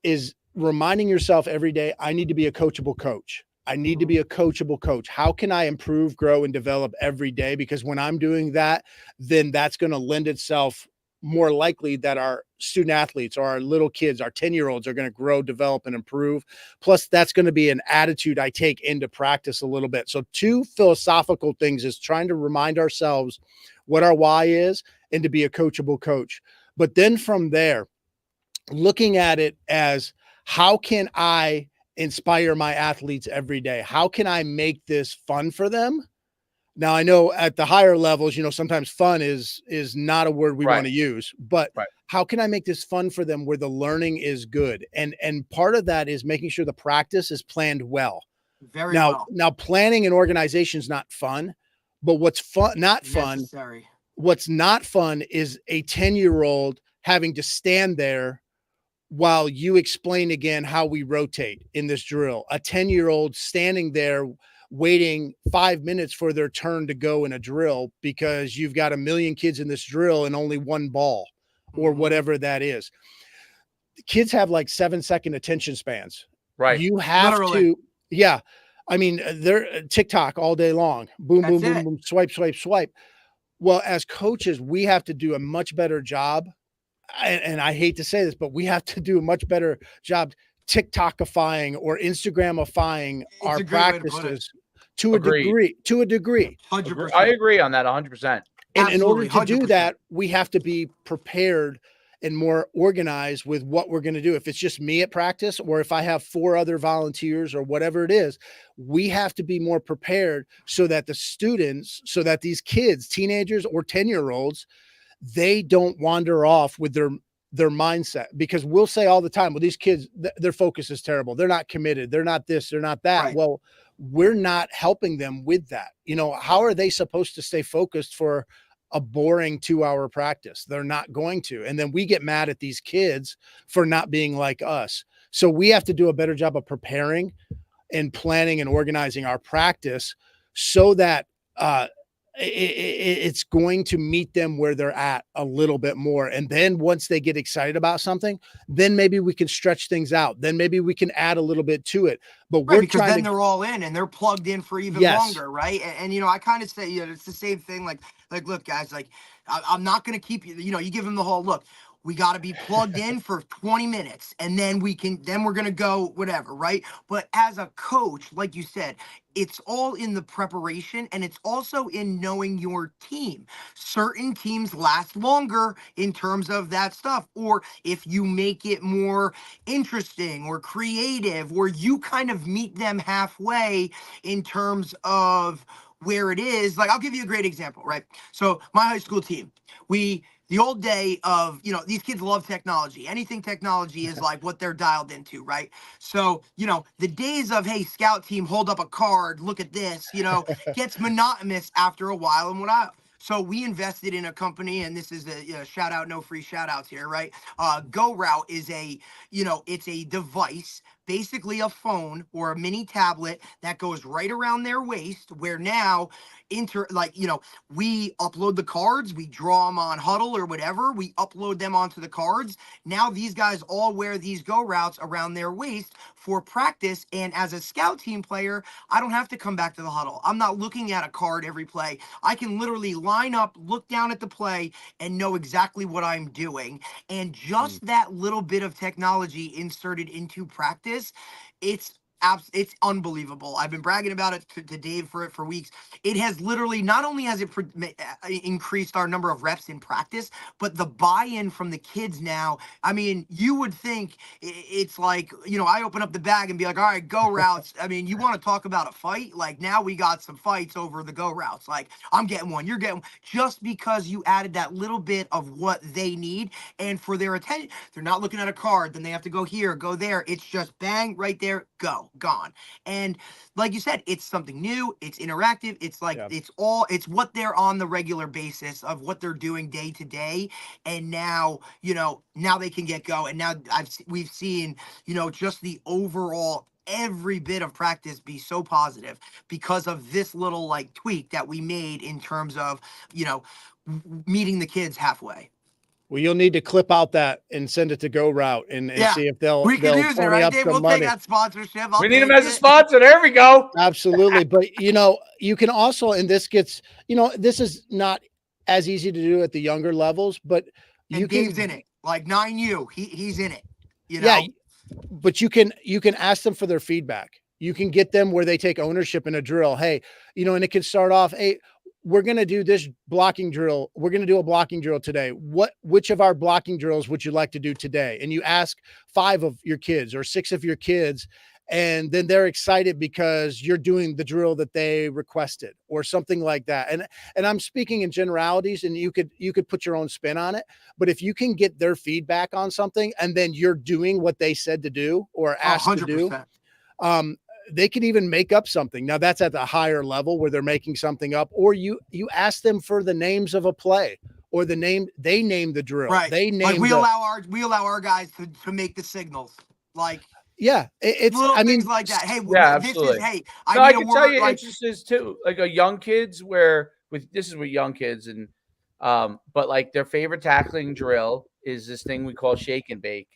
reminding yourself every day, I need to be a coachable coach. I need to be a coachable coach. How can I improve, grow, and develop every day? Because when I'm doing that, then that's going to lend itself more likely that our student athletes or our little kids, our 10-year-olds are going to grow, develop, and improve. Plus, that's going to be an attitude I take into practice a little bit. So two philosophical things is trying to remind ourselves what our why is and to be a coachable coach. But then from there, looking at it as, how can I inspire my athletes every day? How can I make this fun for them? Now, I know at the higher levels, sometimes fun is not a word we want to use, but how can I make this fun for them where the learning is good? And part of that is making sure the practice is planned well. Now planning and organization is not fun, but what's Necessary. What's not fun is a 10-year-old having to stand there while you explain again how we rotate in this drill. A 10-year-old standing there waiting 5 minutes for their turn to go in a drill because you've got a million kids in this drill and only one ball or whatever that is. Kids have like 7-second attention spans. Right. You have to, yeah. I mean, they're TikTok all day long. Boom, boom, boom, boom, swipe, swipe, swipe. Well, as coaches, we have to do a much better job. And I hate to say this, but we have to do a much better job TikTokifying or Instagramifying our practices to a degree. 100%. I agree on that 100%. And in order to do that, we have to be prepared and more organized with what we're going to do. If it's just me at practice, or if I have 4 other volunteers or whatever it is, we have to be more prepared so that the students, so that these kids, teenagers or 10-year-olds, they don't wander off with their mindset. Because we'll say all the time, well, these kids, their focus is terrible. They're not committed. They're not this, they're not that. Right. Well, we're not helping them with that. How are they supposed to stay focused for a boring 2-hour practice? They're not going to. And then we get mad at these kids for not being like us. So we have to do a better job of preparing and planning and organizing our practice so that, it's going to meet them where they're at a little bit more. And then once they get excited about something, then maybe we can stretch things out. Then maybe we can add a little bit to it. But we're because then they're all in and they're plugged in for even longer, right? And I kind of say, it's the same thing. Like, look, guys, like I'm not going to keep you. You give them the whole look. We got to be plugged in for 20 minutes and then we're going to go whatever, right? But as a coach, like you said, it's all in the preparation and it's also in knowing your team. Certain teams last longer in terms of that stuff. Or if you make it more interesting or creative, or you kind of meet them halfway in terms of where it is. Like, I'll give you a great example, right? So my high school team, the old day of, these kids love technology. Anything technology is like what they're dialed into, right? So, the days of, hey, scout team, hold up a card, look at this, gets monotonous after a while. So we invested in a company, and this is a shout out, no free shout outs here, right? Go Route is it's a device, basically a phone or a mini tablet that goes right around their waist, where now we upload the cards, we draw them on Huddle or whatever, we upload them onto the cards. Now these guys all wear these Go Routes around their waist for practice. And as a scout team player, I don't have to come back to the huddle. I'm not looking at a card every play. I can literally line up, look down at the play, and know exactly what I'm doing. And just that little bit of technology inserted into practice, it's unbelievable. I've been bragging about it to Dave for weeks. It has literally, not only has it increased our number of reps in practice, but the buy-in from the kids now. I mean, you would think it's like, I open up the bag and be like, all right, Go Routes. I mean, you want to talk about a fight? Like, now we got some fights over the Go Routes. Like, I'm getting one, you're getting one, just because you added that little bit of what they need. And for their attention, they're not looking at a card, then they have to go here, go there. It's just bang, right there, go. Gone. And like you said, it's something new, it's interactive, it's like it's what they're on the regular basis of what they're doing day to day. And now now they can get going. And now we've seen just the overall every bit of practice be so positive because of this little like tweak that we made in terms of meeting the kids halfway. Well, you'll need to clip out that and send it to Go Route and see if they'll use it, right, up Dave? some We'll money. take that sponsorship. We need him as a sponsor. There we go. Absolutely. But you can also, and this gets, this is not as easy to do at the younger levels, but Dave's in it. Like 9U, he's in it. Yeah, but you can ask them for their feedback. You can get them where they take ownership in a drill. Hey, and it can start off, hey, we're going to do this blocking drill. We're going to do a blocking drill today. Which of our blocking drills would you like to do today? And you ask 5 of your kids or 6 of your kids, and then they're excited because you're doing the drill that they requested or something like that. And I'm speaking in generalities, and you could put your own spin on it. But if you can get their feedback on something and then you're doing what they said to do or asked 100%. To do, they could even make up something. Now that's at the higher level where they're making something up, or you ask them for the names of a play or they name the drill. Right. They name like we allow our guys to make the signals. Like, it's little things like that. Hey, absolutely. I can tell you instances too, like a young kids this is with young kids and but like their favorite tackling drill is this thing we call shake and bake.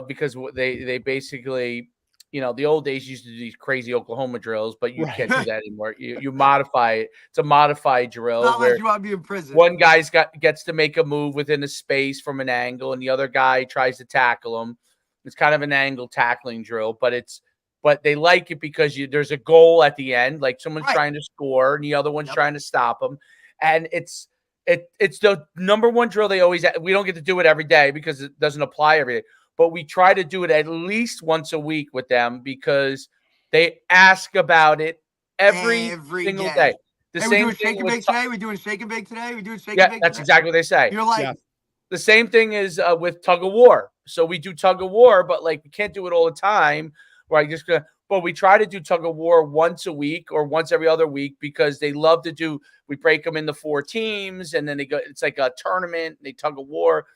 Because they basically, the old days used to do these crazy Oklahoma drills, but you can't do that anymore. You modify it. It's a modified drill where you want to be in prison. One guy's gets to make a move within a space from an angle, and the other guy tries to tackle him. It's kind of an angle tackling drill, but they like it because there's a goal at the end, like someone's trying to score and the other one's trying to stop them, and it's the number one drill they always. We don't get to do it every day because it doesn't apply every day. But we try to do it at least once a week with them because they ask about it every single day. The same thing with today. We're doing shake and bake today. We're doing shake and bake. That's exactly what they say. You're like the same thing is with tug of war. So we do tug of war, but like we can't do it all the time. But we try to do tug of war once a week or once every other week because they love to do. We break them into 4 teams, and then they go. It's like a tournament. They tug of war.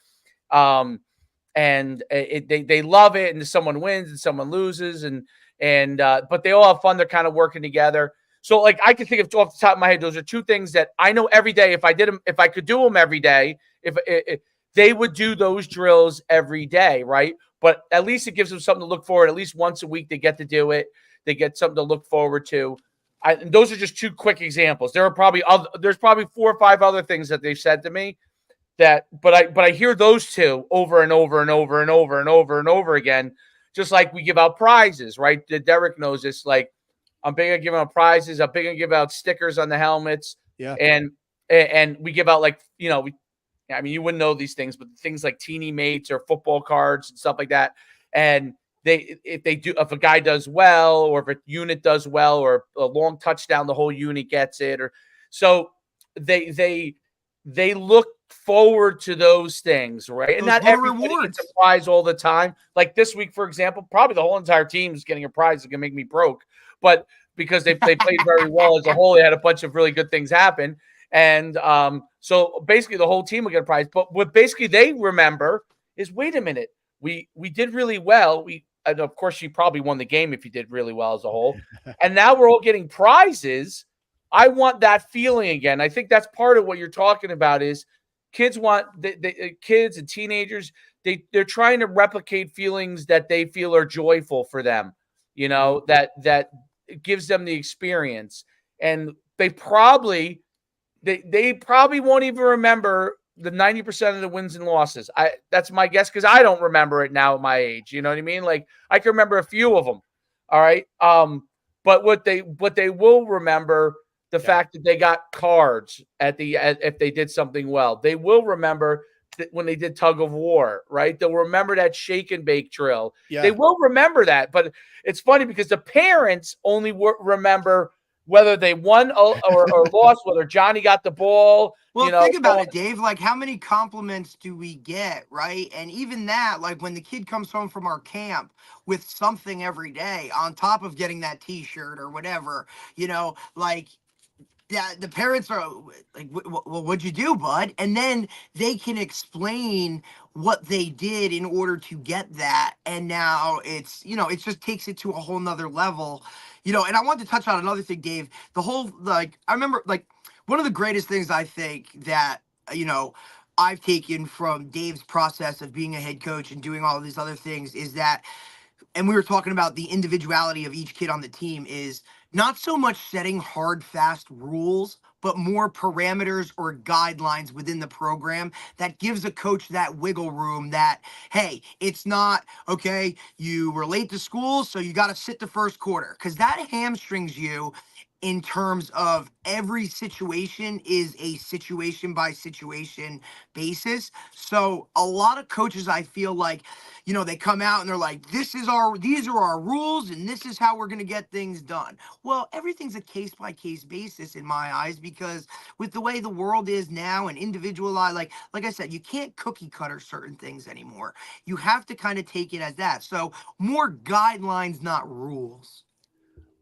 And they love it, and someone wins and someone loses, but they all have fun. They're kind of working together. So like I can think of off the top of my head, those are 2 things that I know every day. If I could do them every day, if they would do those drills every day, right? But at least it gives them something to look forward. At least once a week, they get to do it. They get something to look forward to. And those are just 2 quick examples. There's probably 4 or 5 other things that they've said to me. but I hear those two over and over and over and over and over and over again, just like we give out prizes, right? Derek knows this. Like, I'm big on giving out prizes. I'm big on giving out stickers on the helmets. Yeah. And we give out, like, I mean, you wouldn't know these things, but things like teeny mates or football cards and stuff like that. And if a guy does well, or if a unit does well, or a long touchdown, the whole unit gets it. Or so they look forward to those things, right? And Those not little everybody rewards. gets a prize all the time. Like this week, for example, probably the whole entire team is getting a prize that's gonna make me broke, but because they played very well as a whole, they had a bunch of really good things happen. And so basically the whole team will get a prize. But what basically they remember is, wait a minute, we did really well. And of course, you probably won the game if you did really well as a whole. And now we're all getting prizes. I want that feeling again. I think that's part of what you're talking about is kids want kids and teenagers. They're trying to replicate feelings that they feel are joyful for them. That gives them the experience, and they probably won't even remember the 90% of the wins and losses. That's my guess, because I don't remember it now at my age. You know what I mean? Like, I can remember a few of them. All right. But what they will remember, the fact that they got cards if they did something well. They will remember when they did tug of war, right? They'll remember that shake and bake drill. Yeah. They will remember that. But it's funny because the parents only remember whether they won or lost, whether Johnny got the ball. Well, think about it, Dave. Like, how many compliments do we get, right? And even that, like, when the kid comes home from our camp with something every day on top of getting that T-shirt or whatever, like, yeah, the parents are like, well, what'd you do, bud? And then they can explain what they did in order to get that. And now it's, it just takes it to a whole nother level, and I wanted to touch on another thing, Dave. The whole, like, I remember, like, one of the greatest things I think that, I've taken from Dave's process of being a head coach and doing all of these other things is that, and we were talking about the individuality of each kid on the team, is not so much setting hard, fast rules, but more parameters or guidelines within the program that gives a coach that wiggle room that, hey, it's not, okay, you were late to school, so you got to sit the first quarter, because that hamstrings you in terms of every situation is a situation by situation basis. So a lot of coaches, I feel like, they come out and they're like, these are our rules and this is how we're going to get things done. Well, everything's a case by case basis in my eyes, because with the way the world is now and individualized, like I said, you can't cookie cutter certain things anymore. You have to kind of take it as that. So more guidelines, not rules.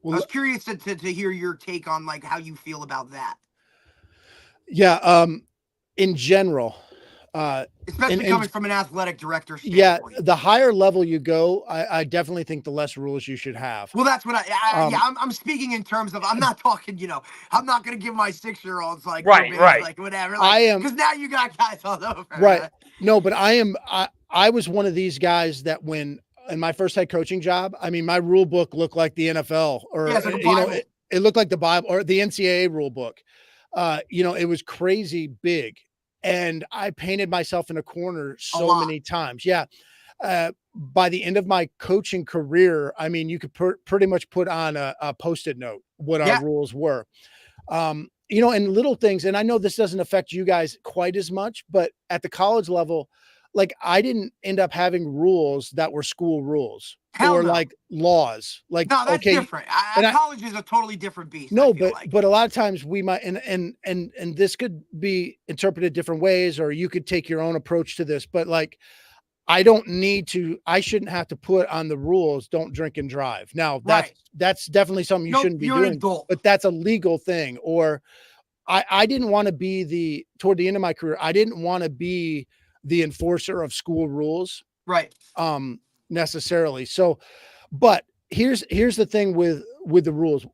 Well, I was curious to hear your take on, like, how you feel about that. Yeah. In general, especially coming from an athletic director standpoint. Yeah, the higher level you go, I definitely think the less rules you should have. Well, that's what I'm speaking in terms of, I'm not talking, I'm not going to give my 6-year-olds like, right, like whatever. Like, I am, because now you got guys all over. Right. No, but I was one of these guys that when in my first head coaching job, I mean, my rule book looked like the NFL, or it's like a Bible. It looked like the Bible or the NCAA rule book. It was crazy big. And I painted myself in a corner so many times. Yeah. By the end of my coaching career, I mean, you could pretty much put on a Post-it note what our rules were. And little things. And I know this doesn't affect you guys quite as much, but at the college level, like, I didn't end up having rules that were school rules or like laws. Like, no, that's different. College is a totally different beast. No, but a lot of times we might, and this could be interpreted different ways, or you could take your own approach to this, but like, I shouldn't have to put on the rules, don't drink and drive. Now that's definitely something you shouldn't be doing, but that's a legal thing. Or I didn't want to be toward the end of my career, I didn't want to be the enforcer of school rules. Right. Necessarily. So, but here's the thing with the rules.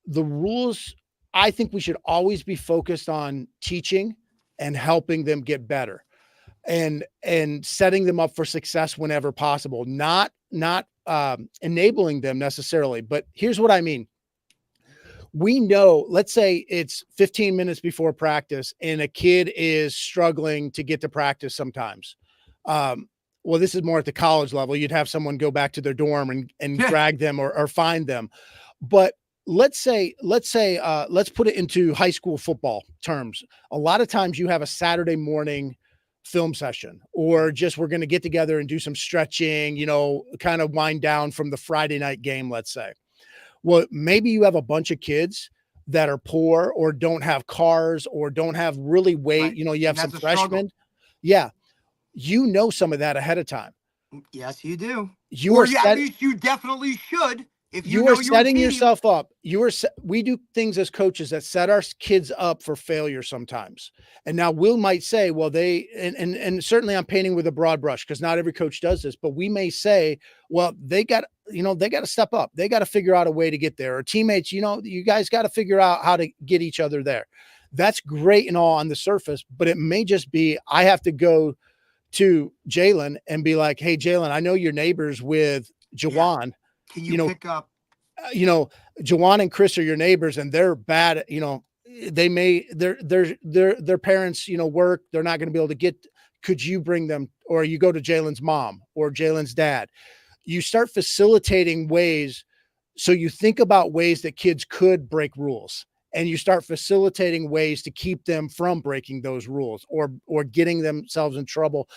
The rules, I think we should always be focused on teaching and helping them get better and setting them up for success whenever possible, not enabling them necessarily. But here's what I mean. We know, let's say it's 15 minutes before practice and a kid is struggling to get to practice sometimes. Well, this is more at the college level. You'd have someone go back to their dorm and Yeah. drag them or find them. But let's put it into high school football terms. A lot of times you have a Saturday morning film session, or just we're going to get together and do some stretching, kind of wind down from the Friday night game, let's say. Well, maybe you have a bunch of kids that are poor or don't have cars or don't have really weight. Right. You have some That's a struggle. freshmen. Yeah. Some of that ahead of time. Yes, you do. At least you definitely should. If you are setting yourself up. We do things as coaches that set our kids up for failure sometimes. And now Will might say, well, and certainly I'm painting with a broad brush because not every coach does this, but we may say, well, they got to step up. They got to figure out a way to get there. Or teammates, you guys got to figure out how to get each other there. That's great and all on the surface, but it may just be, I have to go to Jalen and be like, hey, Jalen, I know your neighbors with Jawan. Yeah. Can you pick up? Jawan and Chris are your neighbors and they're bad. They may, their parents, work. They're not going to be able to get, could you bring them, or you go to Jalen's mom or Jalen's dad. You start facilitating ways. So you think about ways that kids could break rules, and you start facilitating ways to keep them from breaking those rules or getting themselves in trouble.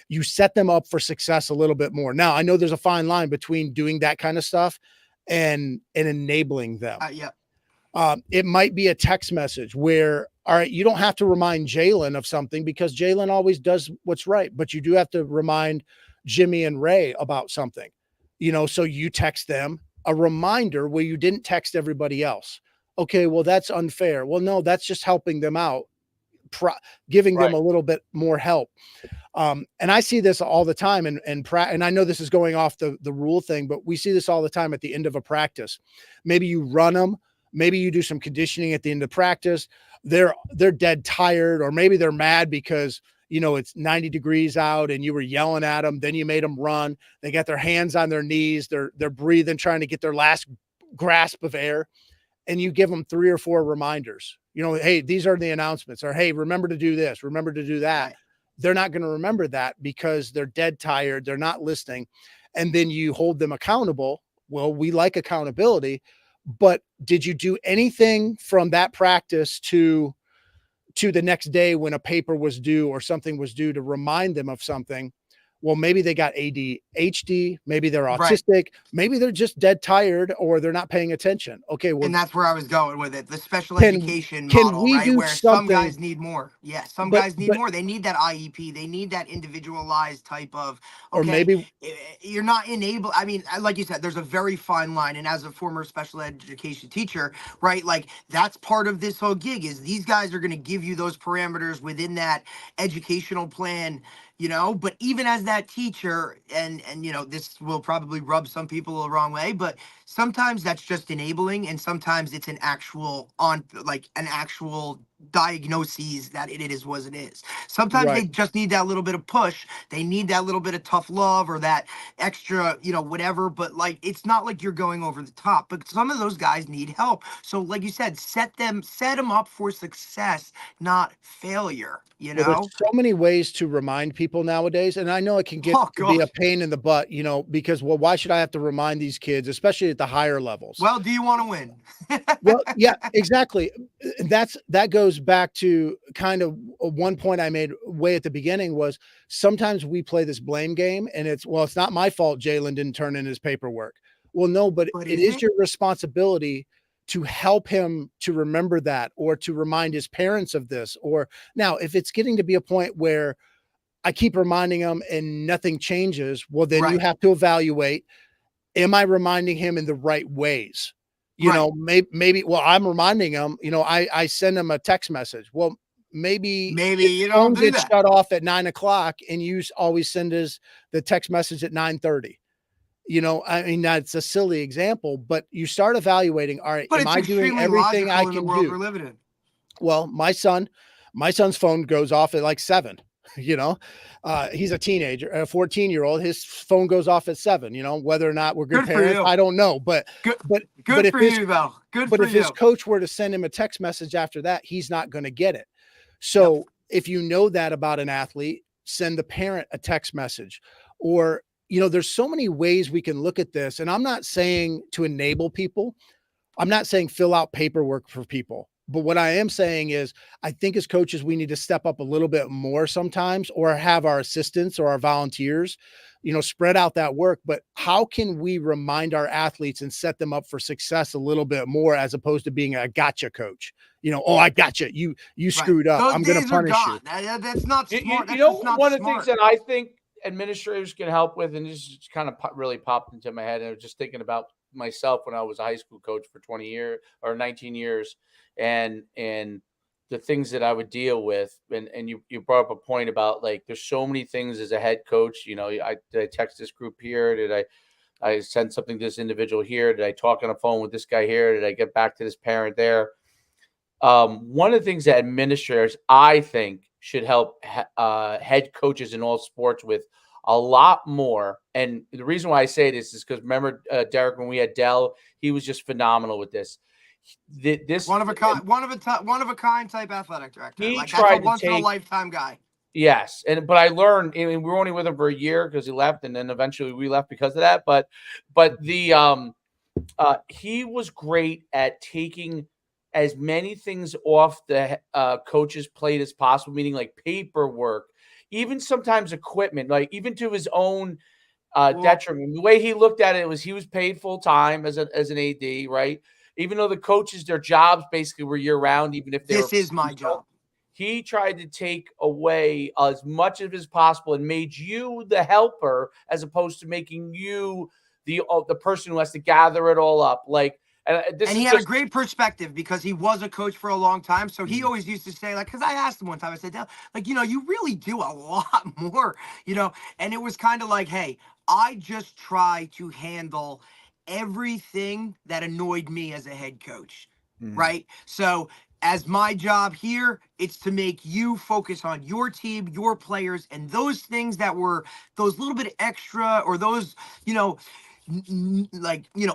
You set them up for success a little bit more. Now, I know there's a fine line between doing that kind of stuff and enabling them. It might be a text message where, all right, you don't have to remind Jalen of something because Jalen always does what's right, but you do have to remind Jimmy and Ray about something, so you text them a reminder where you didn't text everybody else. Okay, well, that's unfair. Well, no, that's just helping them out, giving them a little bit more help. And I see this all the time. And I know this is going off the rule thing, but we see this all the time at the end of a practice. Maybe you run them. Maybe you do some conditioning at the end of practice. They're dead tired, or maybe they're mad because, it's 90 degrees out and you were yelling at them. Then you made them run. They got their hands on their knees. They're breathing, trying to get their last grasp of air. And you give them 3 or 4 reminders, hey, these are the announcements, or, hey, remember to do this, remember to do that. Right. They're not going to remember that because they're dead tired. They're not listening. And then you hold them accountable. Well, we like accountability, but did you do anything from that practice to the next day when a paper was due or something was due to remind them of something? Well, maybe they got ADHD, maybe they're autistic, right. Maybe they're just dead tired or they're not paying attention. Okay, well, and that's where I was going with it. The special education model, right? Where some guys need more. Yeah, some guys need more. They need that IEP. They need that individualized type of, okay, or maybe you're not enabled. I mean, like you said, there's a very fine line. And as a former special education teacher, right, like that's part of this whole gig is these guys are going to give you those parameters within that educational plan, but even as that teacher, and this will probably rub some people the wrong way, but sometimes that's just enabling, and sometimes it's an actual diagnoses that it is what it is. Sometimes they just need that little bit of push. They need that little bit of tough love or that extra, whatever. But like, it's not like you're going over the top, but some of those guys need help. So like you said, set them up for success, not failure. Well, there's so many ways to remind people nowadays. And I know it can get to be a pain in the butt, because, well, why should I have to remind these kids, especially at the higher levels? Well, do you want to win? Well, yeah, exactly. That goes back to kind of one point I made way at the beginning was sometimes we play this blame game and it's not my fault Jalen didn't turn in his paperwork. Well, no, but it is your responsibility to help him to remember that or to remind his parents of this. Or now if it's getting to be a point where I keep reminding him and nothing changes, well, then you have to evaluate, am I reminding him in the right ways? Maybe, I'm reminding him, I send him a text message. Well, maybe you don't do that. Shut off at 9:00 and you always send the text message at 9:30. I mean, that's a silly example, but you start evaluating, all right, am I doing everything I can do? We're living in. Well, my son's phone goes off at like 7. He's a teenager, a 14-year-old. His phone goes off at 7. Whether or not we're good parents, I don't know. But good for you though. Good but for if you. his coach were to send him a text message after that, he's not going to get it. So if you know that about an athlete, send the parent a text message. Or there's so many ways we can look at this. And I'm not saying to enable people. I'm not saying fill out paperwork for people. But what I am saying is, I think as coaches, we need to step up a little bit more sometimes, or have our assistants or our volunteers, spread out that work. But how can we remind our athletes and set them up for success a little bit more, as opposed to being a gotcha coach? Oh, I gotcha. You screwed up. Those I'm going to punish you. That's not smart. One of the things that I think administrators can help with, and this just kind of really popped into my head, and I was just thinking about myself when I was a high school coach for 20 years or 19 years, and the things that I would deal with. And you brought up a point about, like, there's so many things as a head coach. Did I text this group here? Did I send something to this individual here? Did I talk on the phone with this guy here? Did I get back to this parent there? One of the things that administrators, I think, should help head coaches in all sports with a lot more. And the reason why I say this is because, remember, Derek, when we had Dell, he was just phenomenal with this. This one of a kind type athletic director. He like, tried that's a once in a lifetime guy. Yes, but I learned. I mean, we were only with him for a year because he left, and then eventually we left because of that. But he was great at taking as many things off the coach's plate as possible, meaning like paperwork, even sometimes equipment, like even to his own detriment. The way he looked at it was, he was paid full time as an AD, right? Even though the coaches, their jobs basically were year round, even if this is my job. He tried to take away as much of as possible and made you the helper, as opposed to making you the person who has to gather it all up. Like, and he had a great perspective because he was a coach for a long time. So he always used to say, like, because I asked him one time, I said, like, you really do a lot more, and it was kind of like, hey, I just try to handle everything that annoyed me as a head coach, right? So as my job here, it's to make you focus on your team, your players, and those things that were those little bit extra, or those,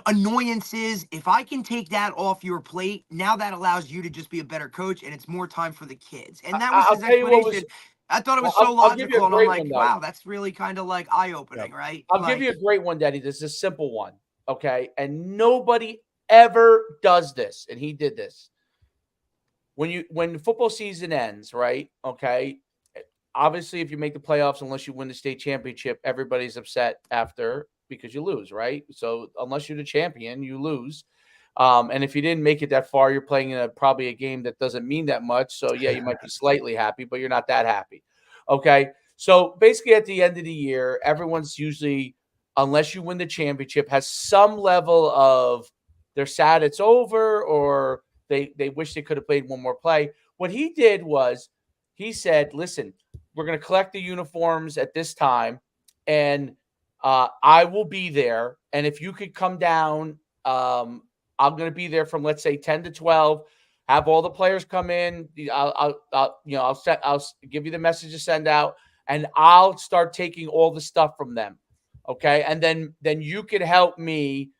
annoyances. If I can take that off your plate, now that allows you to just be a better coach, and it's more time for the kids. And that was his explanation. I thought it was so logical, and I'm like, wow, that's really kind of like eye-opening, right? I'll give you a great one, Daddy. This is a simple one, okay? And nobody ever does this, and he did this. When the football season ends, right? Okay. Obviously, if you make the playoffs, unless you win the state championship, everybody's upset after because you lose, right? So unless you're the champion, you lose. And if you didn't make it that far, you're playing in probably a game that doesn't mean that much. So yeah, you might be slightly happy, but you're not that happy. Okay. So basically, at the end of the year, everyone's usually, unless you win the championship, has some level of they're sad it's over, or they wish they could have played one more play. What he did was, he said, listen, we're going to collect the uniforms at this time, and I will be there. And if you could come down, I'm going to be there from, let's say, 10 to 12, have all the players come in. I'll give you the message to send out, and I'll start taking all the stuff from them. Okay. And then you can help me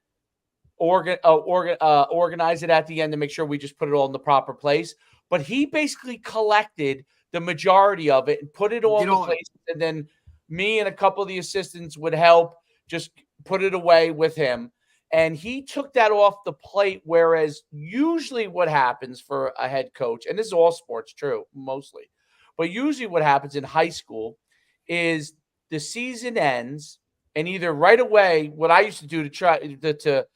organize it at the end to make sure we just put it all in the proper place. But he basically collected the majority of it and put it all in the place. And then me and a couple of the assistants would help just put it away with him. And he took that off the plate. Whereas usually what happens for a head coach, and this is all sports true, mostly, but usually what happens in high school is the season ends, and either right away, what I used to do to try to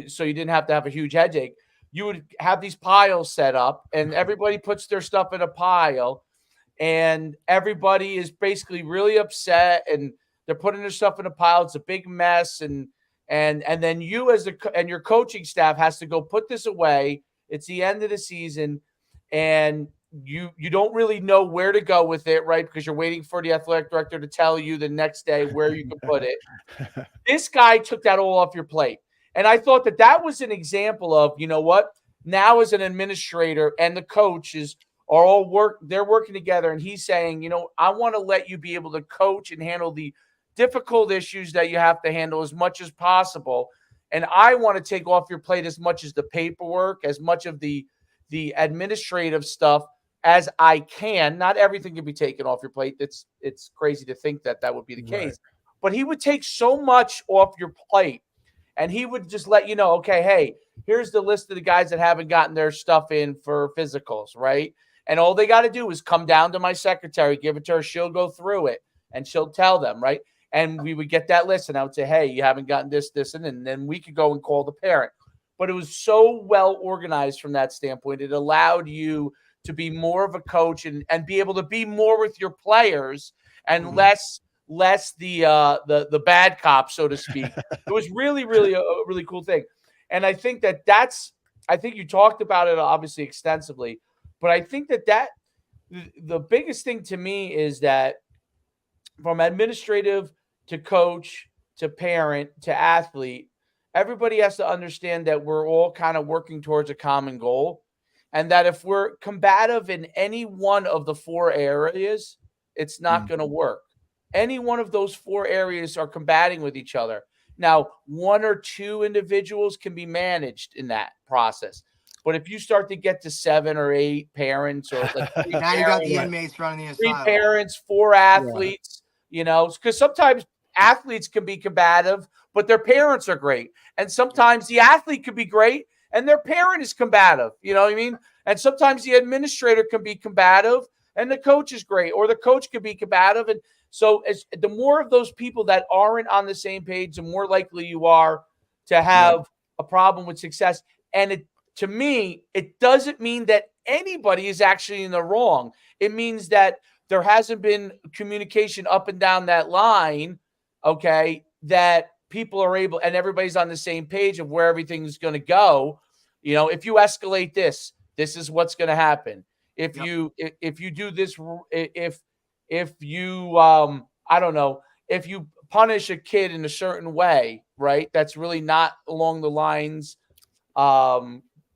so you didn't have to have a huge headache, you would have these piles set up, and everybody puts their stuff in a pile, and everybody is basically really upset, and they're putting their stuff in a pile. It's a big mess, and then you and your coaching staff has to go put this away. It's the end of the season, and you don't really know where to go with it, right? Because you're waiting for the athletic director to tell you the next day where you can put it. This guy took that all off your plate. And I thought that was an example of, you know what, now as an administrator and the coach is are all they're working together, and he's saying, I want to let you be able to coach and handle the difficult issues that you have to handle as much as possible. And I want to take off your plate as much as the paperwork, as much of the administrative stuff as I can. Not everything can be taken off your plate. It's crazy to think that would be the case. But he would take so much off your plate, and he would just let you know, okay, hey, here's the list of the guys that haven't gotten their stuff in for physicals, right? And all they got to do is come down to my secretary, give it to her, she'll go through it, and she'll tell them, right? And we would get that list, and I would say, hey, you haven't gotten this, and then we could go and call the parent. But it was so well organized from that standpoint. It allowed you to be more of a coach and be able to be more with your players and less the bad cop, so to speak. It was really, really a really cool thing. And I think I think you talked about it obviously extensively, but I think that the biggest thing to me is that from administrative to coach to parent to athlete, everybody has to understand that we're all kind of working towards a common goal. And that if we're combative in any one of the 4 areas, it's not going to work. Any one of those 4 areas are combating with each other. Now, 1 or 2 individuals can be managed in that process. But if you start to get to 7 or 8 parents, or like now you got the inmates running the 3 asylum. parents, 4 athletes, because sometimes athletes can be combative, but their parents are great. And sometimes the athlete could be great and their parent is combative. You know what I mean? And sometimes the administrator can be combative and the coach is great, or the coach could be combative. And so the more of those people that aren't on the same page, the more likely you are to have a problem with success. And to me, it doesn't mean that anybody is actually in the wrong. It means that there hasn't been communication up and down that line, okay, that people are able, and everybody's on the same page of where everything's going to go. If you escalate this is what's going to happen. If you do this, if you I don't know, if you punish a kid in a certain way, right, that's really not along the lines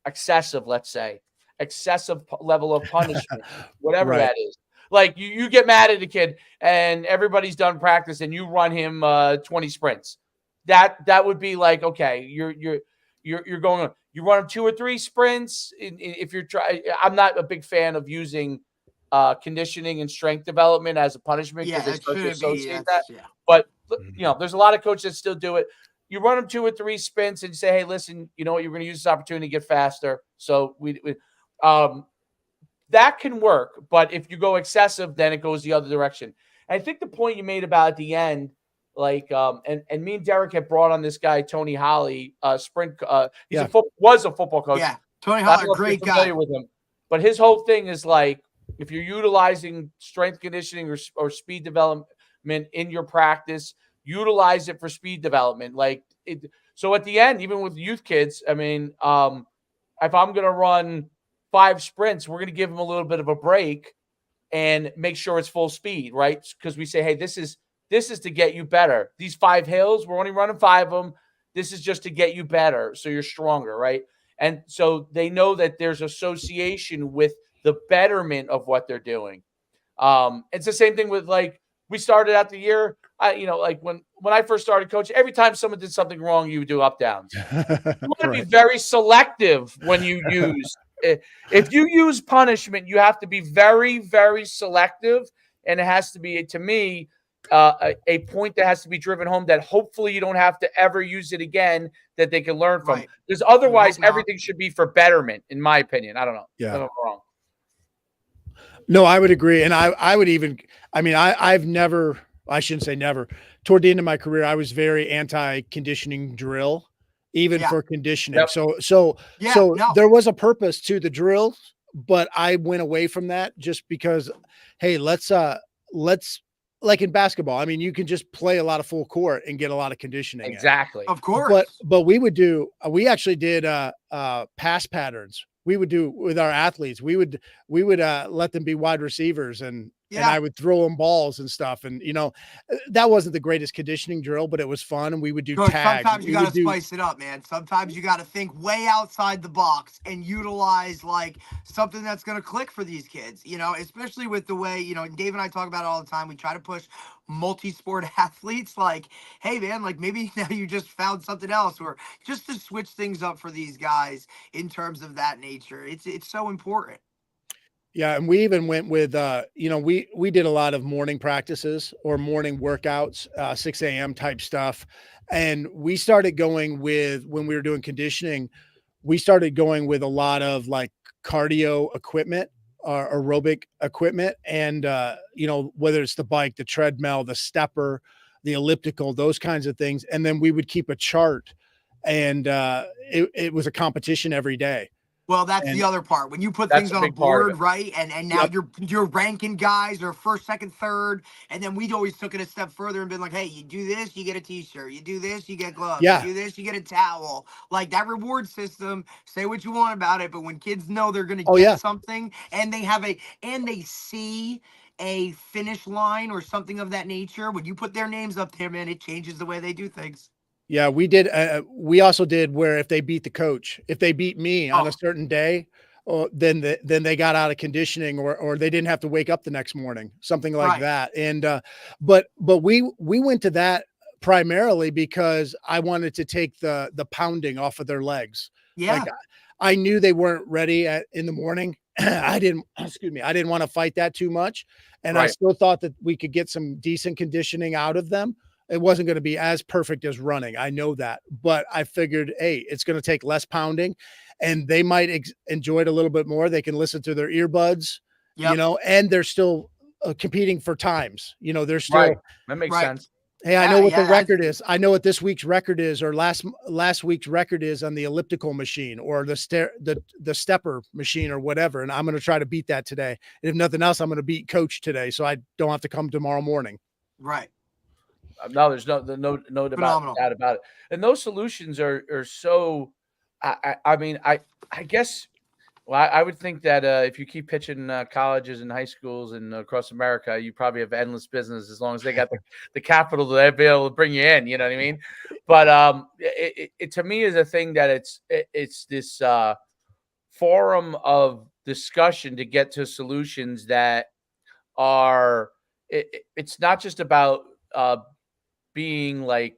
excessive, let's say, excessive level of punishment, whatever that is. Like you get mad at a kid and everybody's done practice and you run him 20 sprints. That would be like, okay, you're going on. You run him 2 or 3 sprints. If you're trying, I'm not a big fan of using conditioning and strength development as a punishment because they start to associate that. Yeah. But there's a lot of coaches that still do it. You run them 2 or 3 sprints and you say, hey, listen, you know what? You're going to use this opportunity to get faster. So that can work. But if you go excessive, then it goes the other direction. And I think the point you made about at the end, like, and me and Derek had brought on this guy, Tony Holly, sprint. Was a football coach. Yeah, Tony Holly, great guy. With him. But his whole thing is like, if you're utilizing strength conditioning or speed development in your practice, utilize it for speed development. So at the end, even with youth kids, I mean, if I'm going to run 5 sprints, we're going to give them a little bit of a break and make sure it's full speed, right? Because we say, hey, this is to get you better. These 5 hills, we're only running 5 of them. This is just to get you better, so you're stronger, right? And so they know that there's association with the betterment of what they're doing. It's the same thing with, like, we started out the year, like when I first started coaching, every time someone did something wrong, you would do up downs. You want to be very selective when you use. If you use punishment, you have to be very, very selective, and it has to be, to me, a point that has to be driven home that hopefully you don't have to ever use it again, that they can learn from. Because otherwise, everything should be for betterment, in my opinion. I don't know. Yeah. If I'm wrong. No, I would agree. And I would even, I mean, I've never, I shouldn't say never, toward the end of my career, I was very anti-conditioning drill, even for conditioning. Yep. So there was a purpose to the drills, but I went away from that just because, hey, let's like in basketball, I mean, you can just play a lot of full court and get a lot of conditioning. Exactly. Of course. But we actually did pass patterns. We would do with our athletes. We would let them be wide receivers and and I would throw them balls and stuff. And, that wasn't the greatest conditioning drill, but it was fun. And we would do Coach, tag. sometimes you got to spice it up, man. Sometimes you got to think way outside the box and utilize like something that's going to click for these kids, especially with the way, and Dave and I talk about it all the time. We try to push multi-sport athletes like, hey, man, like maybe now you just found something else, or just to switch things up for these guys in terms of that nature. It's so important. Yeah, and we even went with we did a lot of morning practices or morning workouts, 6 a.m. type stuff. And we started going with, when we were doing conditioning, we started going with a lot of like cardio equipment or aerobic equipment. And whether it's the bike, the treadmill, the stepper, the elliptical, those kinds of things. And then we would keep a chart, and it was a competition every day. Well, that's the other part. When you put things on a board, right? And now you're ranking guys or first, second, third. And then we'd always took it a step further and been like, hey, you do this, you get a t-shirt. You do this, you get gloves. Yeah. You do this, you get a towel. Like that reward system, say what you want about it, but when kids know they're gonna get something and they see a finish line or something of that nature, when you put their names up there, man, it changes the way they do things. Yeah, we did. We also did where if they beat the coach, if they beat me on a certain day, then they got out of conditioning, or they didn't have to wake up the next morning, something like that. And but we went to that primarily because I wanted to take the pounding off of their legs. Yeah, like I knew they weren't ready in the morning. I didn't want to fight that too much, and I still thought that we could get some decent conditioning out of them. It wasn't going to be as perfect as running. I know that, but I figured, hey, it's going to take less pounding, and they might enjoy it a little bit more. They can listen to their earbuds, and they're still competing for times. They're still That makes sense. Hey, I know what the record is. I know what this week's record is, or last week's record is on the elliptical machine or the stepper machine or whatever. And I'm going to try to beat that today. And if nothing else, I'm going to beat coach today, so I don't have to come tomorrow morning. Right. No, there's no doubt about it. And those solutions are so. I mean, I guess. Well, I would think that if you keep pitching colleges and high schools and across America, you probably have endless business as long as they got the capital to be able to bring you in. You know what I mean? But it to me is a thing that it's this forum of discussion to get to solutions that are. It's not just about being like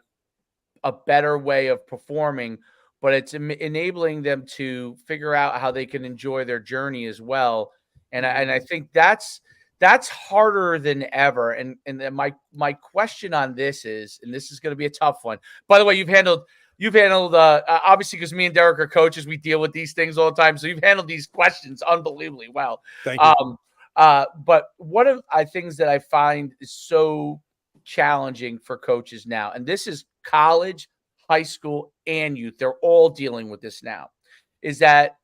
a better way of performing, but it's enabling them to figure out how they can enjoy their journey as well. And I think that's harder than ever. And then my question on this is, and this is going to be a tough one. By the way, you've handled obviously, because me and Derek are coaches, we deal with these things all the time. So you've handled these questions unbelievably well. Thank you. But one of the things that I find is so challenging for coaches now, and this is college, high school, and youth, they're all dealing with this now, is that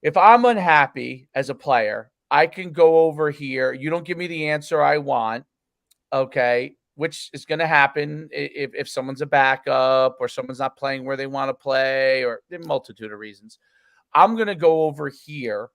if I'm unhappy as a player, I can go over here. You don't give me the answer I want, okay, which is going to happen if someone's a backup or someone's not playing where they want to play, or a multitude of reasons. I'm going to go over here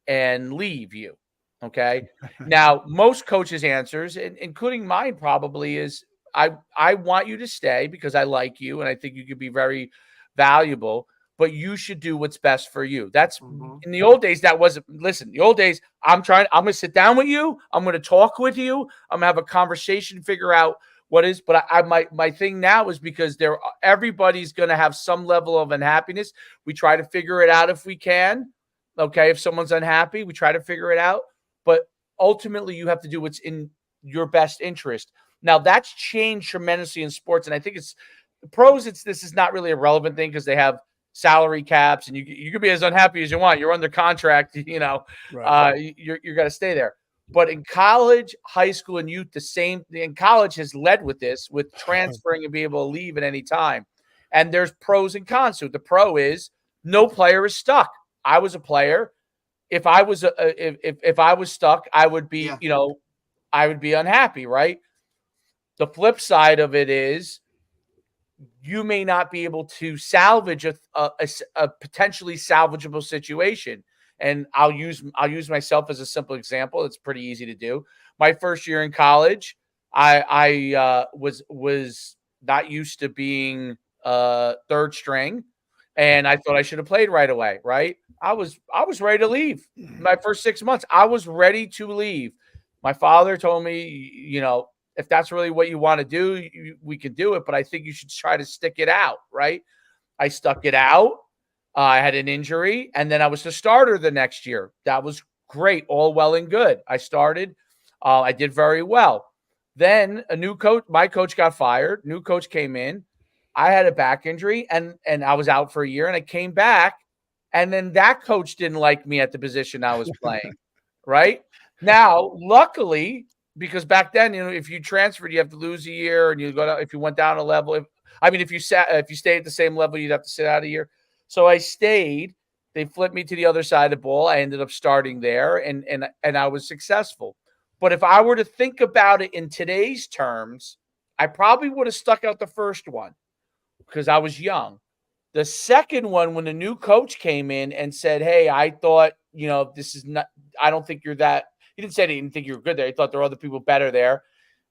and leave you. Okay. Now, most coaches' answers, including mine probably, is I want you to stay because I like you and I think you could be very valuable, but you should do what's best for you. That's in the old days. That wasn't, listen, the old days, I'm going to sit down with you. I'm going to talk with you. I'm going to have a conversation, figure out what is, but my thing now is because everybody's going to have some level of unhappiness. We try to figure it out if we can. Okay. If someone's unhappy, we try to figure it out. But ultimately, you have to do what's in your best interest. Now, that's changed tremendously in sports. And I think it's the pros. This is not really a relevant thing because they have salary caps and you can be as unhappy as you want. You're under contract, you're going to stay there. But in college, high school, and youth, and college has led with this, with transferring and being able to leave at any time. And there's pros and cons to it. The pro is no player is stuck. I was a player. If I was if I was stuck, I would be, I would be unhappy, right? The flip side of it is you may not be able to salvage a potentially salvageable situation. And I'll use myself as a simple example. It's pretty easy to do. My first year in college, I was not used to being third string, and I thought I should have played right away. Right? I was ready to leave. My first 6 months, I was ready to leave. My father told me, if that's really what you want to do, we can do it, but I think you should try to stick it out. Right? I stuck it out. I had an injury, and then I was the starter the next year. That was great, all well and good. I started. I did very well. Then my coach got fired. New coach came in. I had a back injury, and I was out for a year, and I came back, and then that coach didn't like me at the position I was playing. Right? Now, luckily, because back then, if you transferred, you have to lose a year, and if you went down a level. If you stayed at the same level, you'd have to sit out a year. So I stayed. They flipped me to the other side of the ball. I ended up starting there, and I was successful. But if I were to think about it in today's terms, I probably would have stuck out the first one because I was young. The second one, when the new coach came in and said, "Hey, I thought, this is not. I don't think you're that." He didn't say he didn't think you were good there. He thought there were other people better there.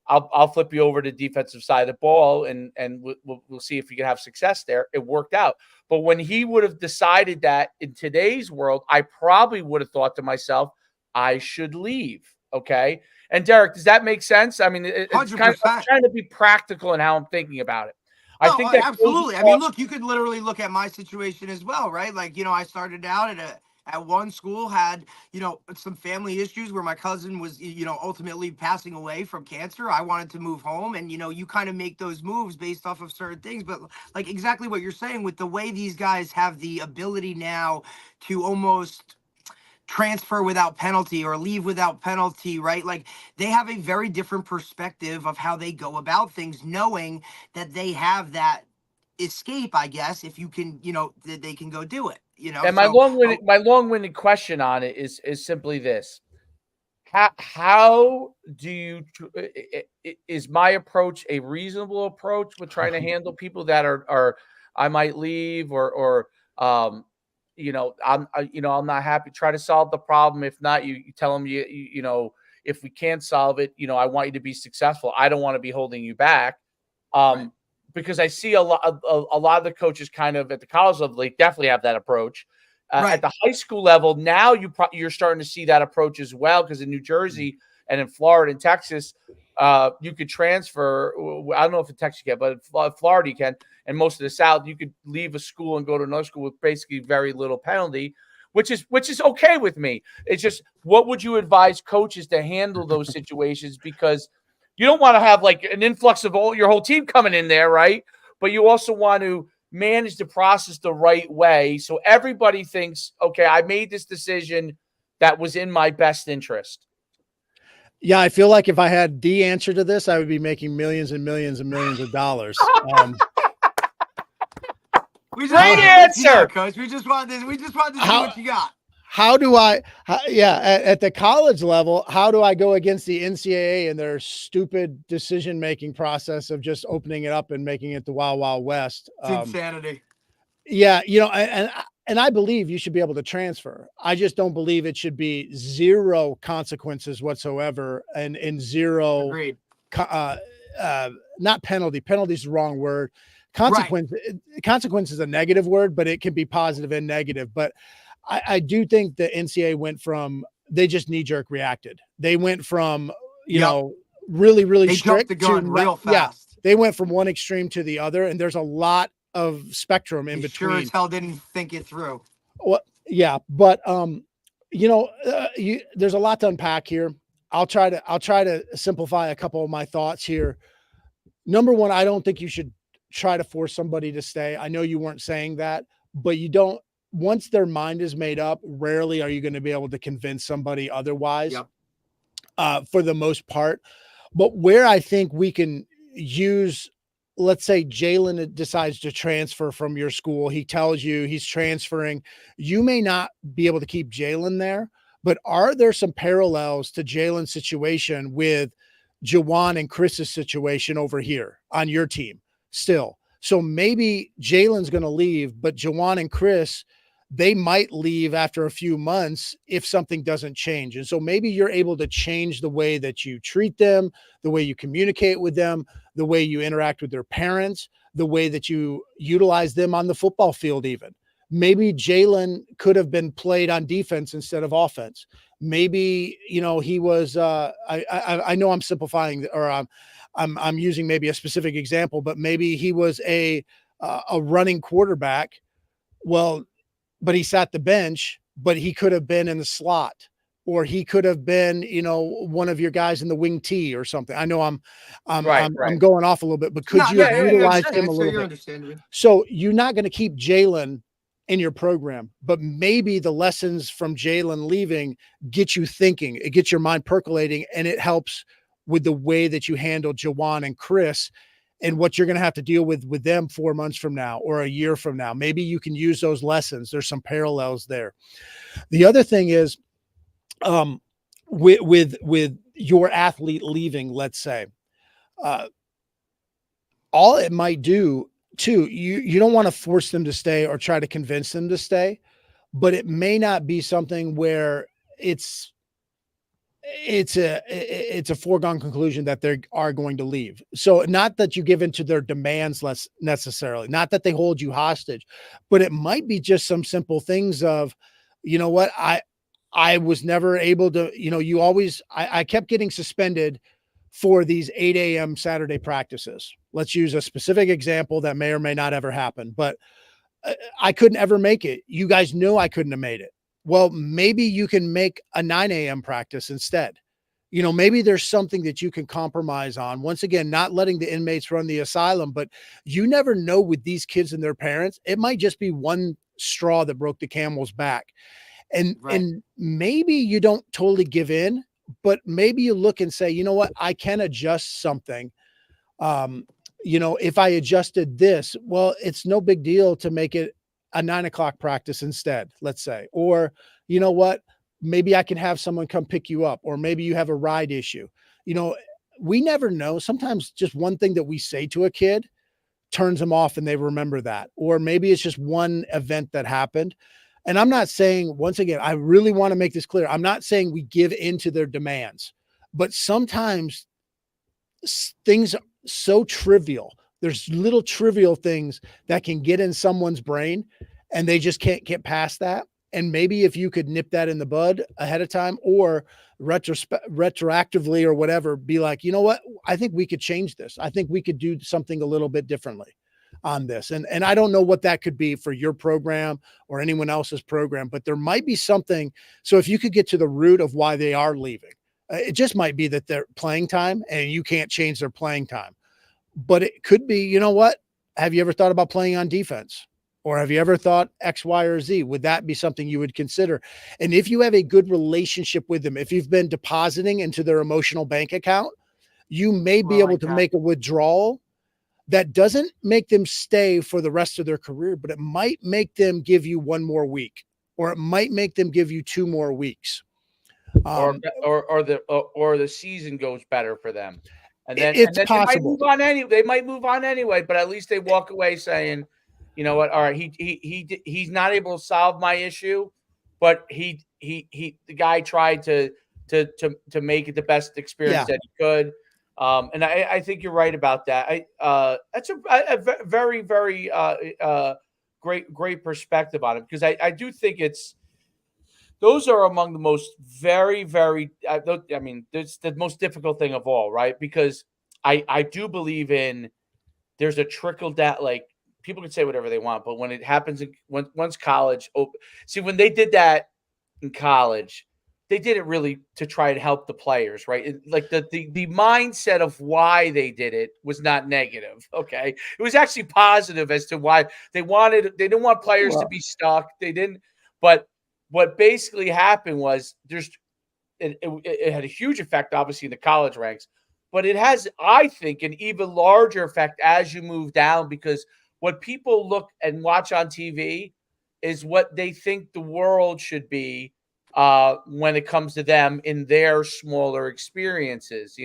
I'll flip you over to the defensive side of the ball, and we'll see if you can have success there. It worked out. But when he would have decided that in today's world, I probably would have thought to myself, I should leave. Okay. And Derek, does that make sense? I mean, it's kind of, I'm trying to be practical in how I'm thinking about it. I think that absolutely. I mean, look, you could literally look at my situation as well, right? Like, I started out at one school, had, some family issues where my cousin was, ultimately passing away from cancer. I wanted to move home, and, you kind of make those moves based off of certain things. But like exactly what you're saying, with the way these guys have the ability now to almost transfer without penalty or leave without penalty, right? Like, they have a very different perspective of how they go about things, knowing that they have that escape, I guess, if you can, that they can go do it, And my long-winded question on it is simply this: how do you is my approach a reasonable approach with trying to handle people that are I might leave or I'm not happy. Try to solve the problem. If not, you tell them if we can't solve it, I want you to be successful. I don't want to be holding you back. Right. Because I see a lot of the coaches kind of at the college level, they definitely have that approach. Right. At the high school level, now you're starting to see that approach as well, because in New Jersey and in Florida and Texas, you could transfer. I don't know if in Texas you can, but in Florida you can, and most of the South, you could leave a school and go to another school with basically very little penalty, which is okay with me. It's just, what would you advise coaches to handle those situations? Because you don't want to have like an influx of your whole team coming in there, right? But you also want to manage the process the right way, so everybody thinks, okay, I made this decision that was in my best interest. Yeah, I feel like if I had the answer to this, I would be making millions and millions and millions of dollars. Great answer, Coach. We just wanted to see what you got. How do I, at the college level, how do I go against the NCAA and their stupid decision-making process of just opening it up and making it the Wild Wild West? It's insanity. Yeah. And I believe you should be able to transfer. I just don't believe it should be zero consequences whatsoever and zero, Agreed. Not penalty. Penalty is the wrong word. Consequence is a negative word, but it can be positive and negative. But I do think the NCAA went from, they just knee-jerk reacted. They went from, really, really strict jumped the gun real fast. Yeah, they went from one extreme to the other, and there's a lot of spectrum in between. Sure as hell didn't think it through. Well, yeah, but there's a lot to unpack here. I'll try to simplify a couple of my thoughts here. Number one, I don't think you should try to force somebody to stay. I know you weren't saying that, but you don't. Once their mind is made up, rarely are you going to be able to convince somebody otherwise. Yep. For the most part. But where I think we can use, let's say Jalen decides to transfer from your school. He tells you he's transferring. You may not be able to keep Jalen there, but are there some parallels to Jalen's situation with Jawan and Chris's situation over here on your team still? So maybe Jalen's going to leave, but Jawan and Chris, they might leave after a few months if something doesn't change. And so maybe you're able to change the way that you treat them, the way you communicate with them, the way you interact with their parents, the way that you utilize them on the football field even. Maybe Jalen could have been played on defense instead of offense. Maybe, he was, I know I'm simplifying, or I'm using maybe a specific example, but maybe he was a running quarterback. Well, but he sat the bench, but he could have been in the slot, or he could have been, one of your guys in the wing T or something. I know I'm Right. going off a little bit, but could No, you no, have it utilized makes him a sense. little You're bit? understanding me. So you're not going to keep Jalen in your program, but maybe the lessons from Jalen leaving get you thinking, it gets your mind percolating, and it helps with the way that you handle Jawan and Chris and what you're going to have to deal with them 4 months from now or a year from now. Maybe you can use those lessons. There's some parallels there. The other thing is, with your athlete leaving, let's say, all it might do too, you don't want to force them to stay or try to convince them to stay, but it may not be something where it's a foregone conclusion that they are going to leave. So not that you give into their demands less necessarily, not that they hold you hostage, but it might be just some simple things of, you know what, I was never able to, I kept getting suspended for these 8 a.m. Saturday practices. Let's use a specific example that may or may not ever happen, but I couldn't ever make it. You guys knew I couldn't have made it. Well, maybe you can make a 9 a.m. practice instead. Maybe there's something that you can compromise on. Once again, not letting the inmates run the asylum, but you never know with these kids and their parents. It might just be one straw that broke the camel's back. And maybe you don't totally give in, but maybe you look and say, you know what, I can adjust something. If I adjusted this, well, it's no big deal to make it a 9 o'clock practice instead, let's say. Or, you know what, maybe I can have someone come pick you up, or maybe you have a ride issue. We never know. Sometimes just one thing that we say to a kid turns them off and they remember that. Or maybe it's just one event that happened. And I'm not saying, once again, I really want to make this clear. I'm not saying we give into their demands, but sometimes things so trivial. There's little trivial things that can get in someone's brain and they just can't get past that. And maybe if you could nip that in the bud ahead of time, or retroactively or whatever, be like, you know what, I think we could change this. I think we could do something a little bit differently on this. And I don't know what that could be for your program or anyone else's program, but there might be something. So if you could get to the root of why they are leaving, it just might be that they're playing time and you can't change their playing time. But it could be, you know what? Have you ever thought about playing on defense? Or have you ever thought X, Y, or Z? Would that be something you would consider? And if you have a good relationship with them, if you've been depositing into their emotional bank account, you may be able to make a withdrawal that doesn't make them stay for the rest of their career, but it might make them give you 1 more week, or it might make them give you 2 more weeks. Or the season goes better for them. And then possible. They might move on anyway, but at least they walk away saying, you know what? All right, he's not able to solve my issue, but the guy tried to make it the best experience that he could. And I think you're right about that. That's a very, very great perspective on it, because I do think those are among the most very, very, I mean, it's the most difficult thing of all, right? Because I do believe there's a trickle down, like, people can say whatever they want, but when it happens, once college, see, when they did that in college, they did it really to try and help the players, right? Like the mindset of why they did it was not negative. Okay. It was actually positive as to why they didn't want players to be stuck. They didn't, but what basically happened was it had a huge effect, obviously, in the college ranks, but it has, I think, an even larger effect as you move down, because what people look and watch on TV is what they think the world should be when it comes to them in their smaller experiences.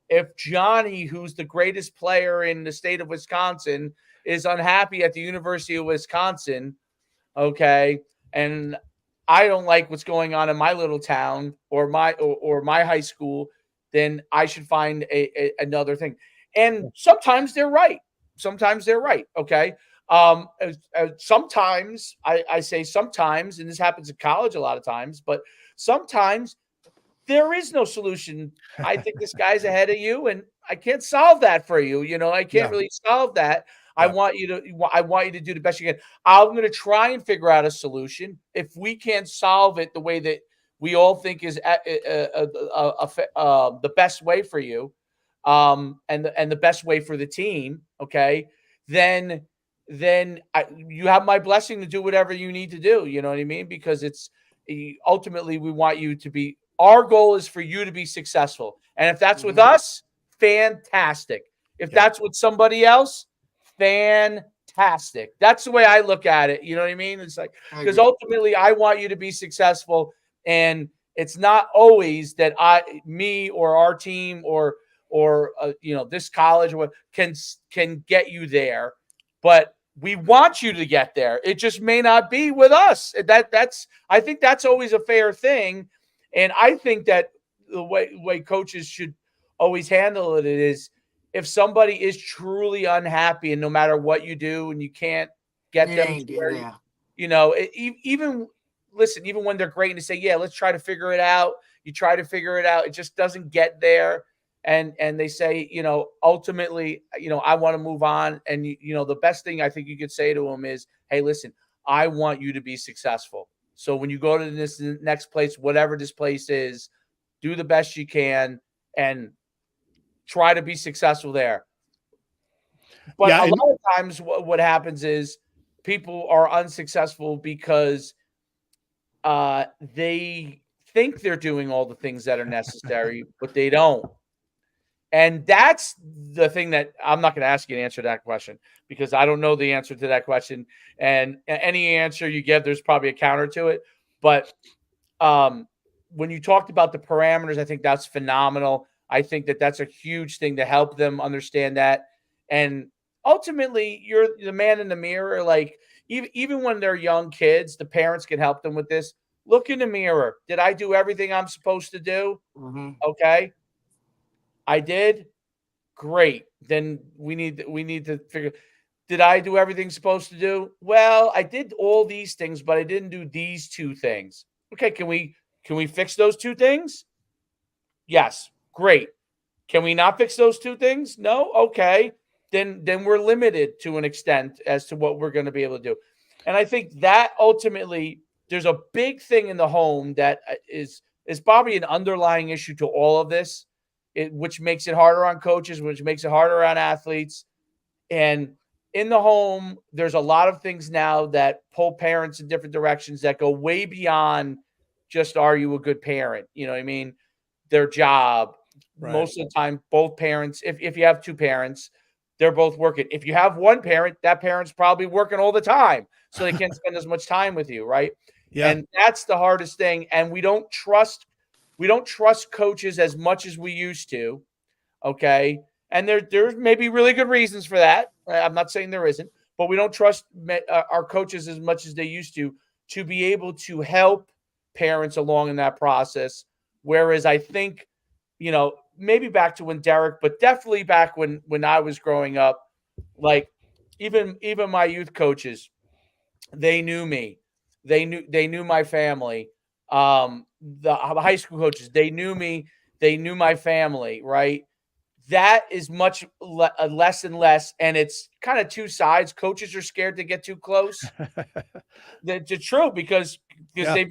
If Johnny, who's the greatest player in the state of Wisconsin, is unhappy at the University of Wisconsin, okay, and I don't like what's going on in my little town or my high school, then I should find another thing. And sometimes they're right. Sometimes they're right. Okay. Sometimes I say sometimes, and this happens in college a lot of times, but sometimes there is no solution. I think this guy's ahead of you, and I can't solve that for you. You know, I can't Yeah. really solve that. I Yeah. want you to do the best you can. I'm going to try and figure out a solution. If we can't solve it the way that we all think is the best way for you, and the best way for the team, okay, then you have my blessing to do whatever you need to do. You know what I mean? Because ultimately we want you to be. Our goal is for you to be successful, and if that's with us, fantastic. If Yeah. that's with somebody else, fantastic. That's the way I look at it. You know what I mean? It's like, because ultimately I want you to be successful, and it's not always that me or our team or this college or what can get you there, but we want you to get there. It just may not be with us. I think that's always a fair thing, and I think that the way coaches should always handle it is, if somebody is truly unhappy and no matter what you do and you can't get them to where even listen, even when they're great and they say, yeah, let's try to figure it out. You try to figure it out. It just doesn't get there. And they say, ultimately, I want to move on. And, the best thing I think you could say to them is, hey, listen, I want you to be successful. So when you go to this next place, whatever this place is, do the best you can and try to be successful there. But a lot of times what happens is people are unsuccessful because they think they're doing all the things that are necessary, but they don't. And that's the thing that I'm not going to ask you to answer that question, because I don't know the answer to that question. And any answer you give, there's probably a counter to it. But when you talked about the parameters, I think that's phenomenal. I think that that's a huge thing to help them understand that. And ultimately, you're the man in the mirror. Like, even when they're young kids, the parents can help them with this. Look in the mirror. Did I do everything I'm supposed to do? Okay. I did. Great. Then we need to figure, did I do everything I'm supposed to do? Well, I did all these things, but I didn't do these two things. Okay, can we fix those two things? Yes. Great. Can we not fix those two things? No. Okay. Then we're limited to an extent as to what we're going to be able to do. And I think that ultimately there's a big thing in the home that is probably an underlying issue to all of this, which makes it harder on coaches, which makes it harder on athletes. And in the home, there's a lot of things now that pull parents in different directions that go way beyond just, are you a good parent? You know what I mean? Their job. Right. Most of the time, both parents, if you have two parents, they're both working. If you have one parent, that parent's probably working all the time, so they can't spend as much time with you, right? Yeah. And that's the hardest thing. And we don't trust coaches as much as we used to. Okay. And there's maybe really good reasons for that. I'm not saying there isn't, but we don't trust our coaches as much as they used to be able to help parents along in that process. Whereas I think, maybe back to when Derek, but definitely back when I was growing up, like even my youth coaches, they knew me. They knew my family. The high school coaches, they knew me. They knew my family, right? That is much less and less, and it's kind of two sides. Coaches are scared to get too close. That's true, because they've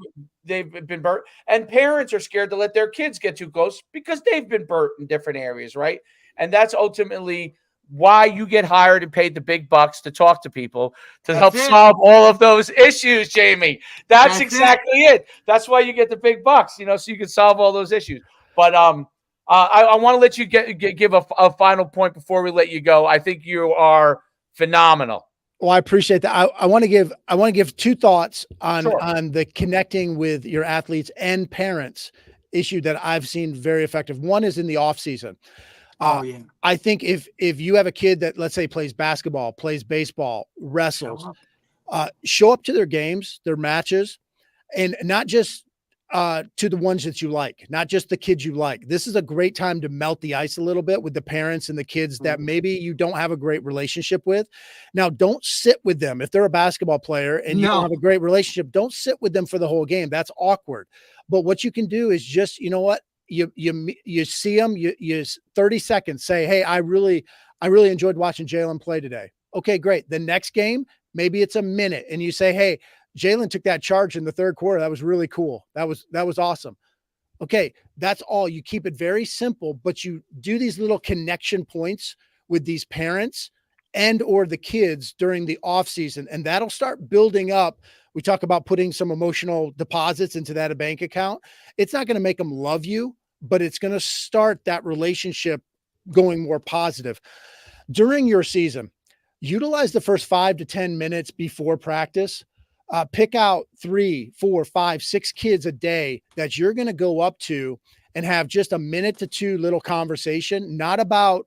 been burnt, and parents are scared to let their kids get too close because they've been burnt in different areas, right? And that's ultimately why you get hired and paid the big bucks to talk to people to help solve all of those issues, Jamie. That's exactly it. That's why you get the big bucks, so you can solve all those issues. But I want to let you give a final point before we let you go. I think you are phenomenal. Well, I appreciate that. I want to give two thoughts on the connecting with your athletes and parents issue that I've seen very effective. One is in the off season. I think if you have a kid that, let's say, plays basketball, plays baseball, wrestles, Show up to their games, their matches, and not just to the ones that you like, not just the kids you like. This is a great time to melt the ice a little bit with the parents and the kids that maybe you don't have a great relationship with. Now, don't sit with them. If they're a basketball player and you don't have a great relationship, don't sit with them for the whole game. That's awkward. But what you can do is just, you know what? You see them, you 30 seconds, say, hey, I really enjoyed watching Jalen play today. Okay, great. The next game, maybe it's a minute, and you say, hey, Jalen took that charge in the third quarter. That was really cool. That was awesome. Okay, that's all. You keep it very simple, but you do these little connection points with these parents and or the kids during the off season, and that'll start building up. We talk about putting some emotional deposits into that bank account. It's not going to make them love you, but it's going to start that relationship going more positive. During your season, utilize the first 5 to 10 minutes before practice. Pick out 3, 4, 5, 6 kids a day that you're going to go up to and have just a minute to 2 little conversation, not about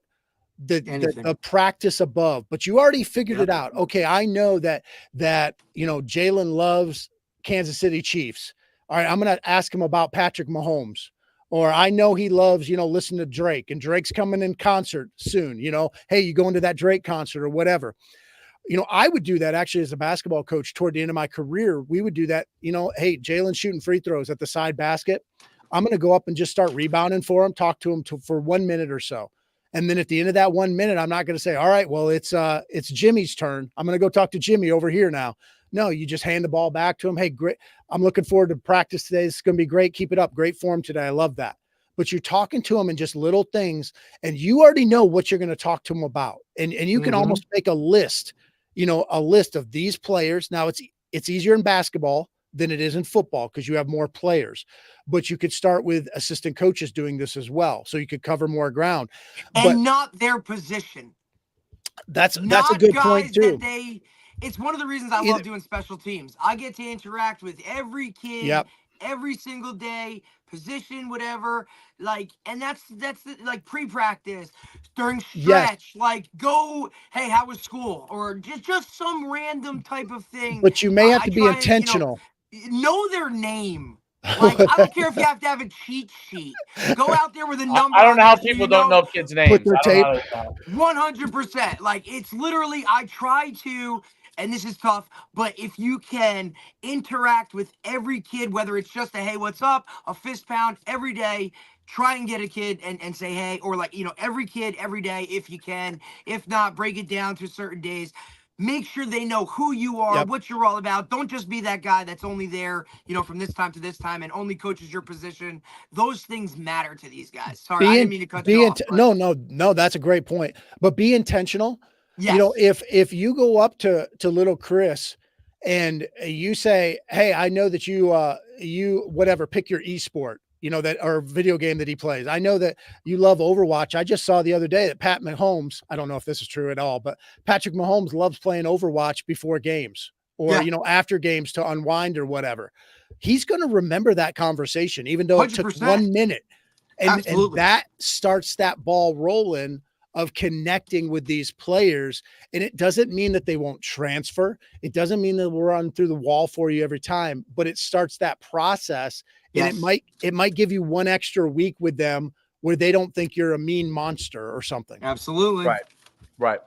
the practice above, but you already figured it out. Okay, I know that Jalen loves Kansas City Chiefs. All right, I'm going to ask him about Patrick Mahomes. Or I know he loves, listening to Drake, and Drake's coming in concert soon. Hey, you going to that Drake concert or whatever. I would do that actually as a basketball coach toward the end of my career. We would do that, hey, Jalen's shooting free throws at the side basket. I'm going to go up and just start rebounding for him, talk to him for 1 minute or so. And then at the end of that 1 minute, I'm not going to say, all right, well, it's Jimmy's turn. I'm going to go talk to Jimmy over here now. No, you just hand the ball back to him. Hey, great. I'm looking forward to practice today. It's going to be great. Keep it up. Great form today. I love that. But you're talking to him in just little things, and you already know what you're going to talk to him about. And you can almost make a list, a list of these players. Now it's easier in basketball than it is in football because you have more players, but you could start with assistant coaches doing this as well. So you could cover more ground and not their position. That's a good point too. It's one of the reasons I love doing special teams. I get to interact with every kid every single day, position, whatever. And that's like pre-practice, during stretch, go, hey, how was school? Or just some random type of thing. But you may have to be intentional. Know their name. I don't care if you have to have a cheat sheet. Go out there with a number. I don't know how people don't know kids' names. Put their tape. 100%. It's literally, I try to, and this is tough, but if you can interact with every kid, whether it's just a, hey, what's up, a fist pound every day, try and get a kid and say, hey, or every kid every day if you can. If not, break it down to certain days. Make sure they know who you are, what you're all about. Don't just be that guy that's only there, from this time to this time and only coaches your position. Those things matter to these guys. Sorry, I didn't mean to cut you off. No, that's a great point. But be intentional. Yes. If you go up to little Chris and you say, hey, I know that you whatever, pick your esport, that or video game that he plays. I know that you love Overwatch. I just saw the other day that Pat Mahomes, I don't know if this is true at all, but Patrick Mahomes loves playing Overwatch before games or, after games to unwind or whatever. He's going to remember that conversation, even though 100%. It took 1 minute. And that starts that ball rolling of connecting with these players. And it doesn't mean that they won't transfer. It doesn't mean that we'll run through the wall for you every time, but it starts that process. And it might give you 1 extra week with them where they don't think you're a mean monster or something. Absolutely. Right.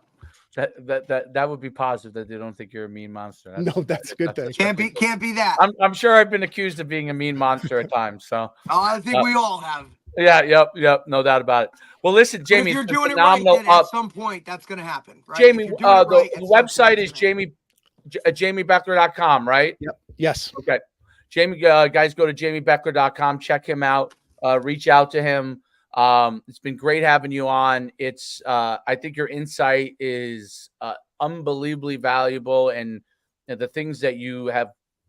That would be positive, that they don't think you're a mean monster. That's a good thing. Can't be that. I'm sure I've been accused of being a mean monster at times. So I think we all have. Yeah. Yep. No doubt about it. Well, listen, Jamie, if you're doing it right, then at some point that's going to happen. Right? Jamie, the website is jamybechler.com, right? Yep. Yes. Okay. Jamie, guys, go to jamybechler.com. Check him out. Reach out to him. It's been great having you on. It's I think your insight is unbelievably valuable, and the things that you have,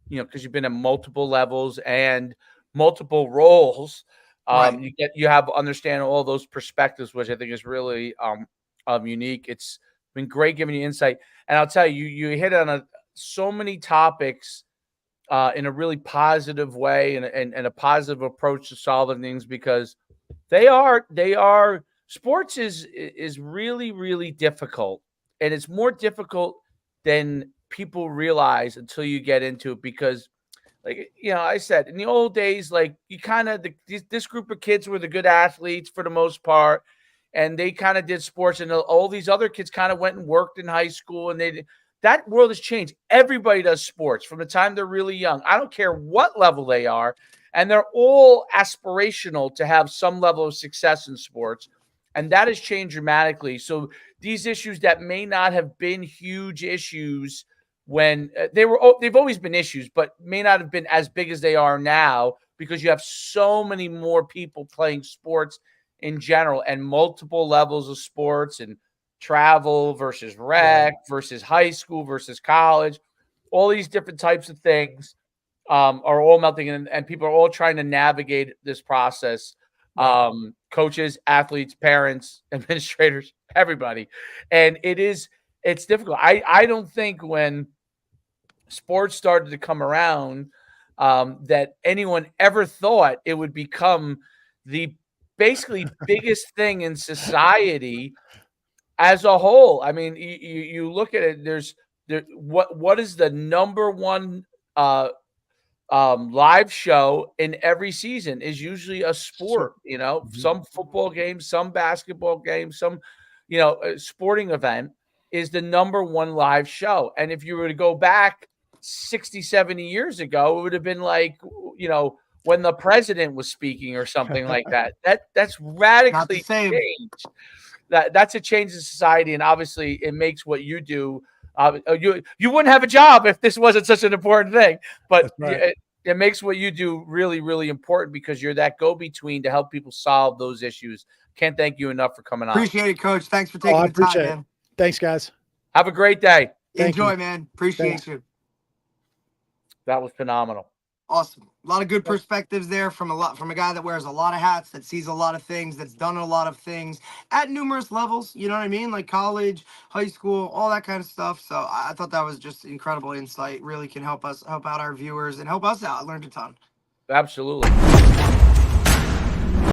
because you've been at multiple levels and multiple roles. Right. You have understand all those perspectives, which I think is really unique. It's been great giving you insight, and I'll tell you, you hit on so many topics in a really positive way and a positive approach to solving things, because they are sports is really, really difficult, and it's more difficult than people realize until you get into it, because like, I said, in the old days, like, you kind of, this group of kids were the good athletes for the most part, and they kind of did sports, and all these other kids kind of went and worked in high school, and that world has changed. Everybody does sports from the time they're really young. I don't care what level they are, and they're all aspirational to have some level of success in sports, and that has changed dramatically. So these issues that may not have been huge issues when they've always been issues, but may not have been as big as they are now, because you have so many more people playing sports in general, and multiple levels of sports, and travel versus rec versus high school versus college. All these different types of things are all melting in, and people are all trying to navigate this process. Coaches, athletes, parents, administrators, everybody. And it's difficult. I don't think when sports started to come around that anyone ever thought it would become the basically biggest thing in society as a whole. I mean, you look at it, what is the number one live show in every season is usually a sport, some football game, some basketball game, some, sporting event is the number one live show. And if you were to go back 60, 70 years ago, it would have been like, when the president was speaking or something like that. That's radically changed. That's a change in society, and obviously it makes what you do. You wouldn't have a job if this wasn't such an important thing, but it makes what you do really, really important, because you're that go-between to help people solve those issues. Can't thank you enough for coming on. Appreciate it, Coach. Thanks for taking the time, man. Thanks, guys. Have a great day. Enjoy, man. Appreciate you. That was phenomenal. Awesome. A lot of good perspectives there from a guy that wears a lot of hats, that sees a lot of things, that's done a lot of things at numerous levels. You know what I mean? Like college, high school, all that kind of stuff. So I thought that was just incredible insight. Really can help out our viewers and help us out. I learned a ton. Absolutely.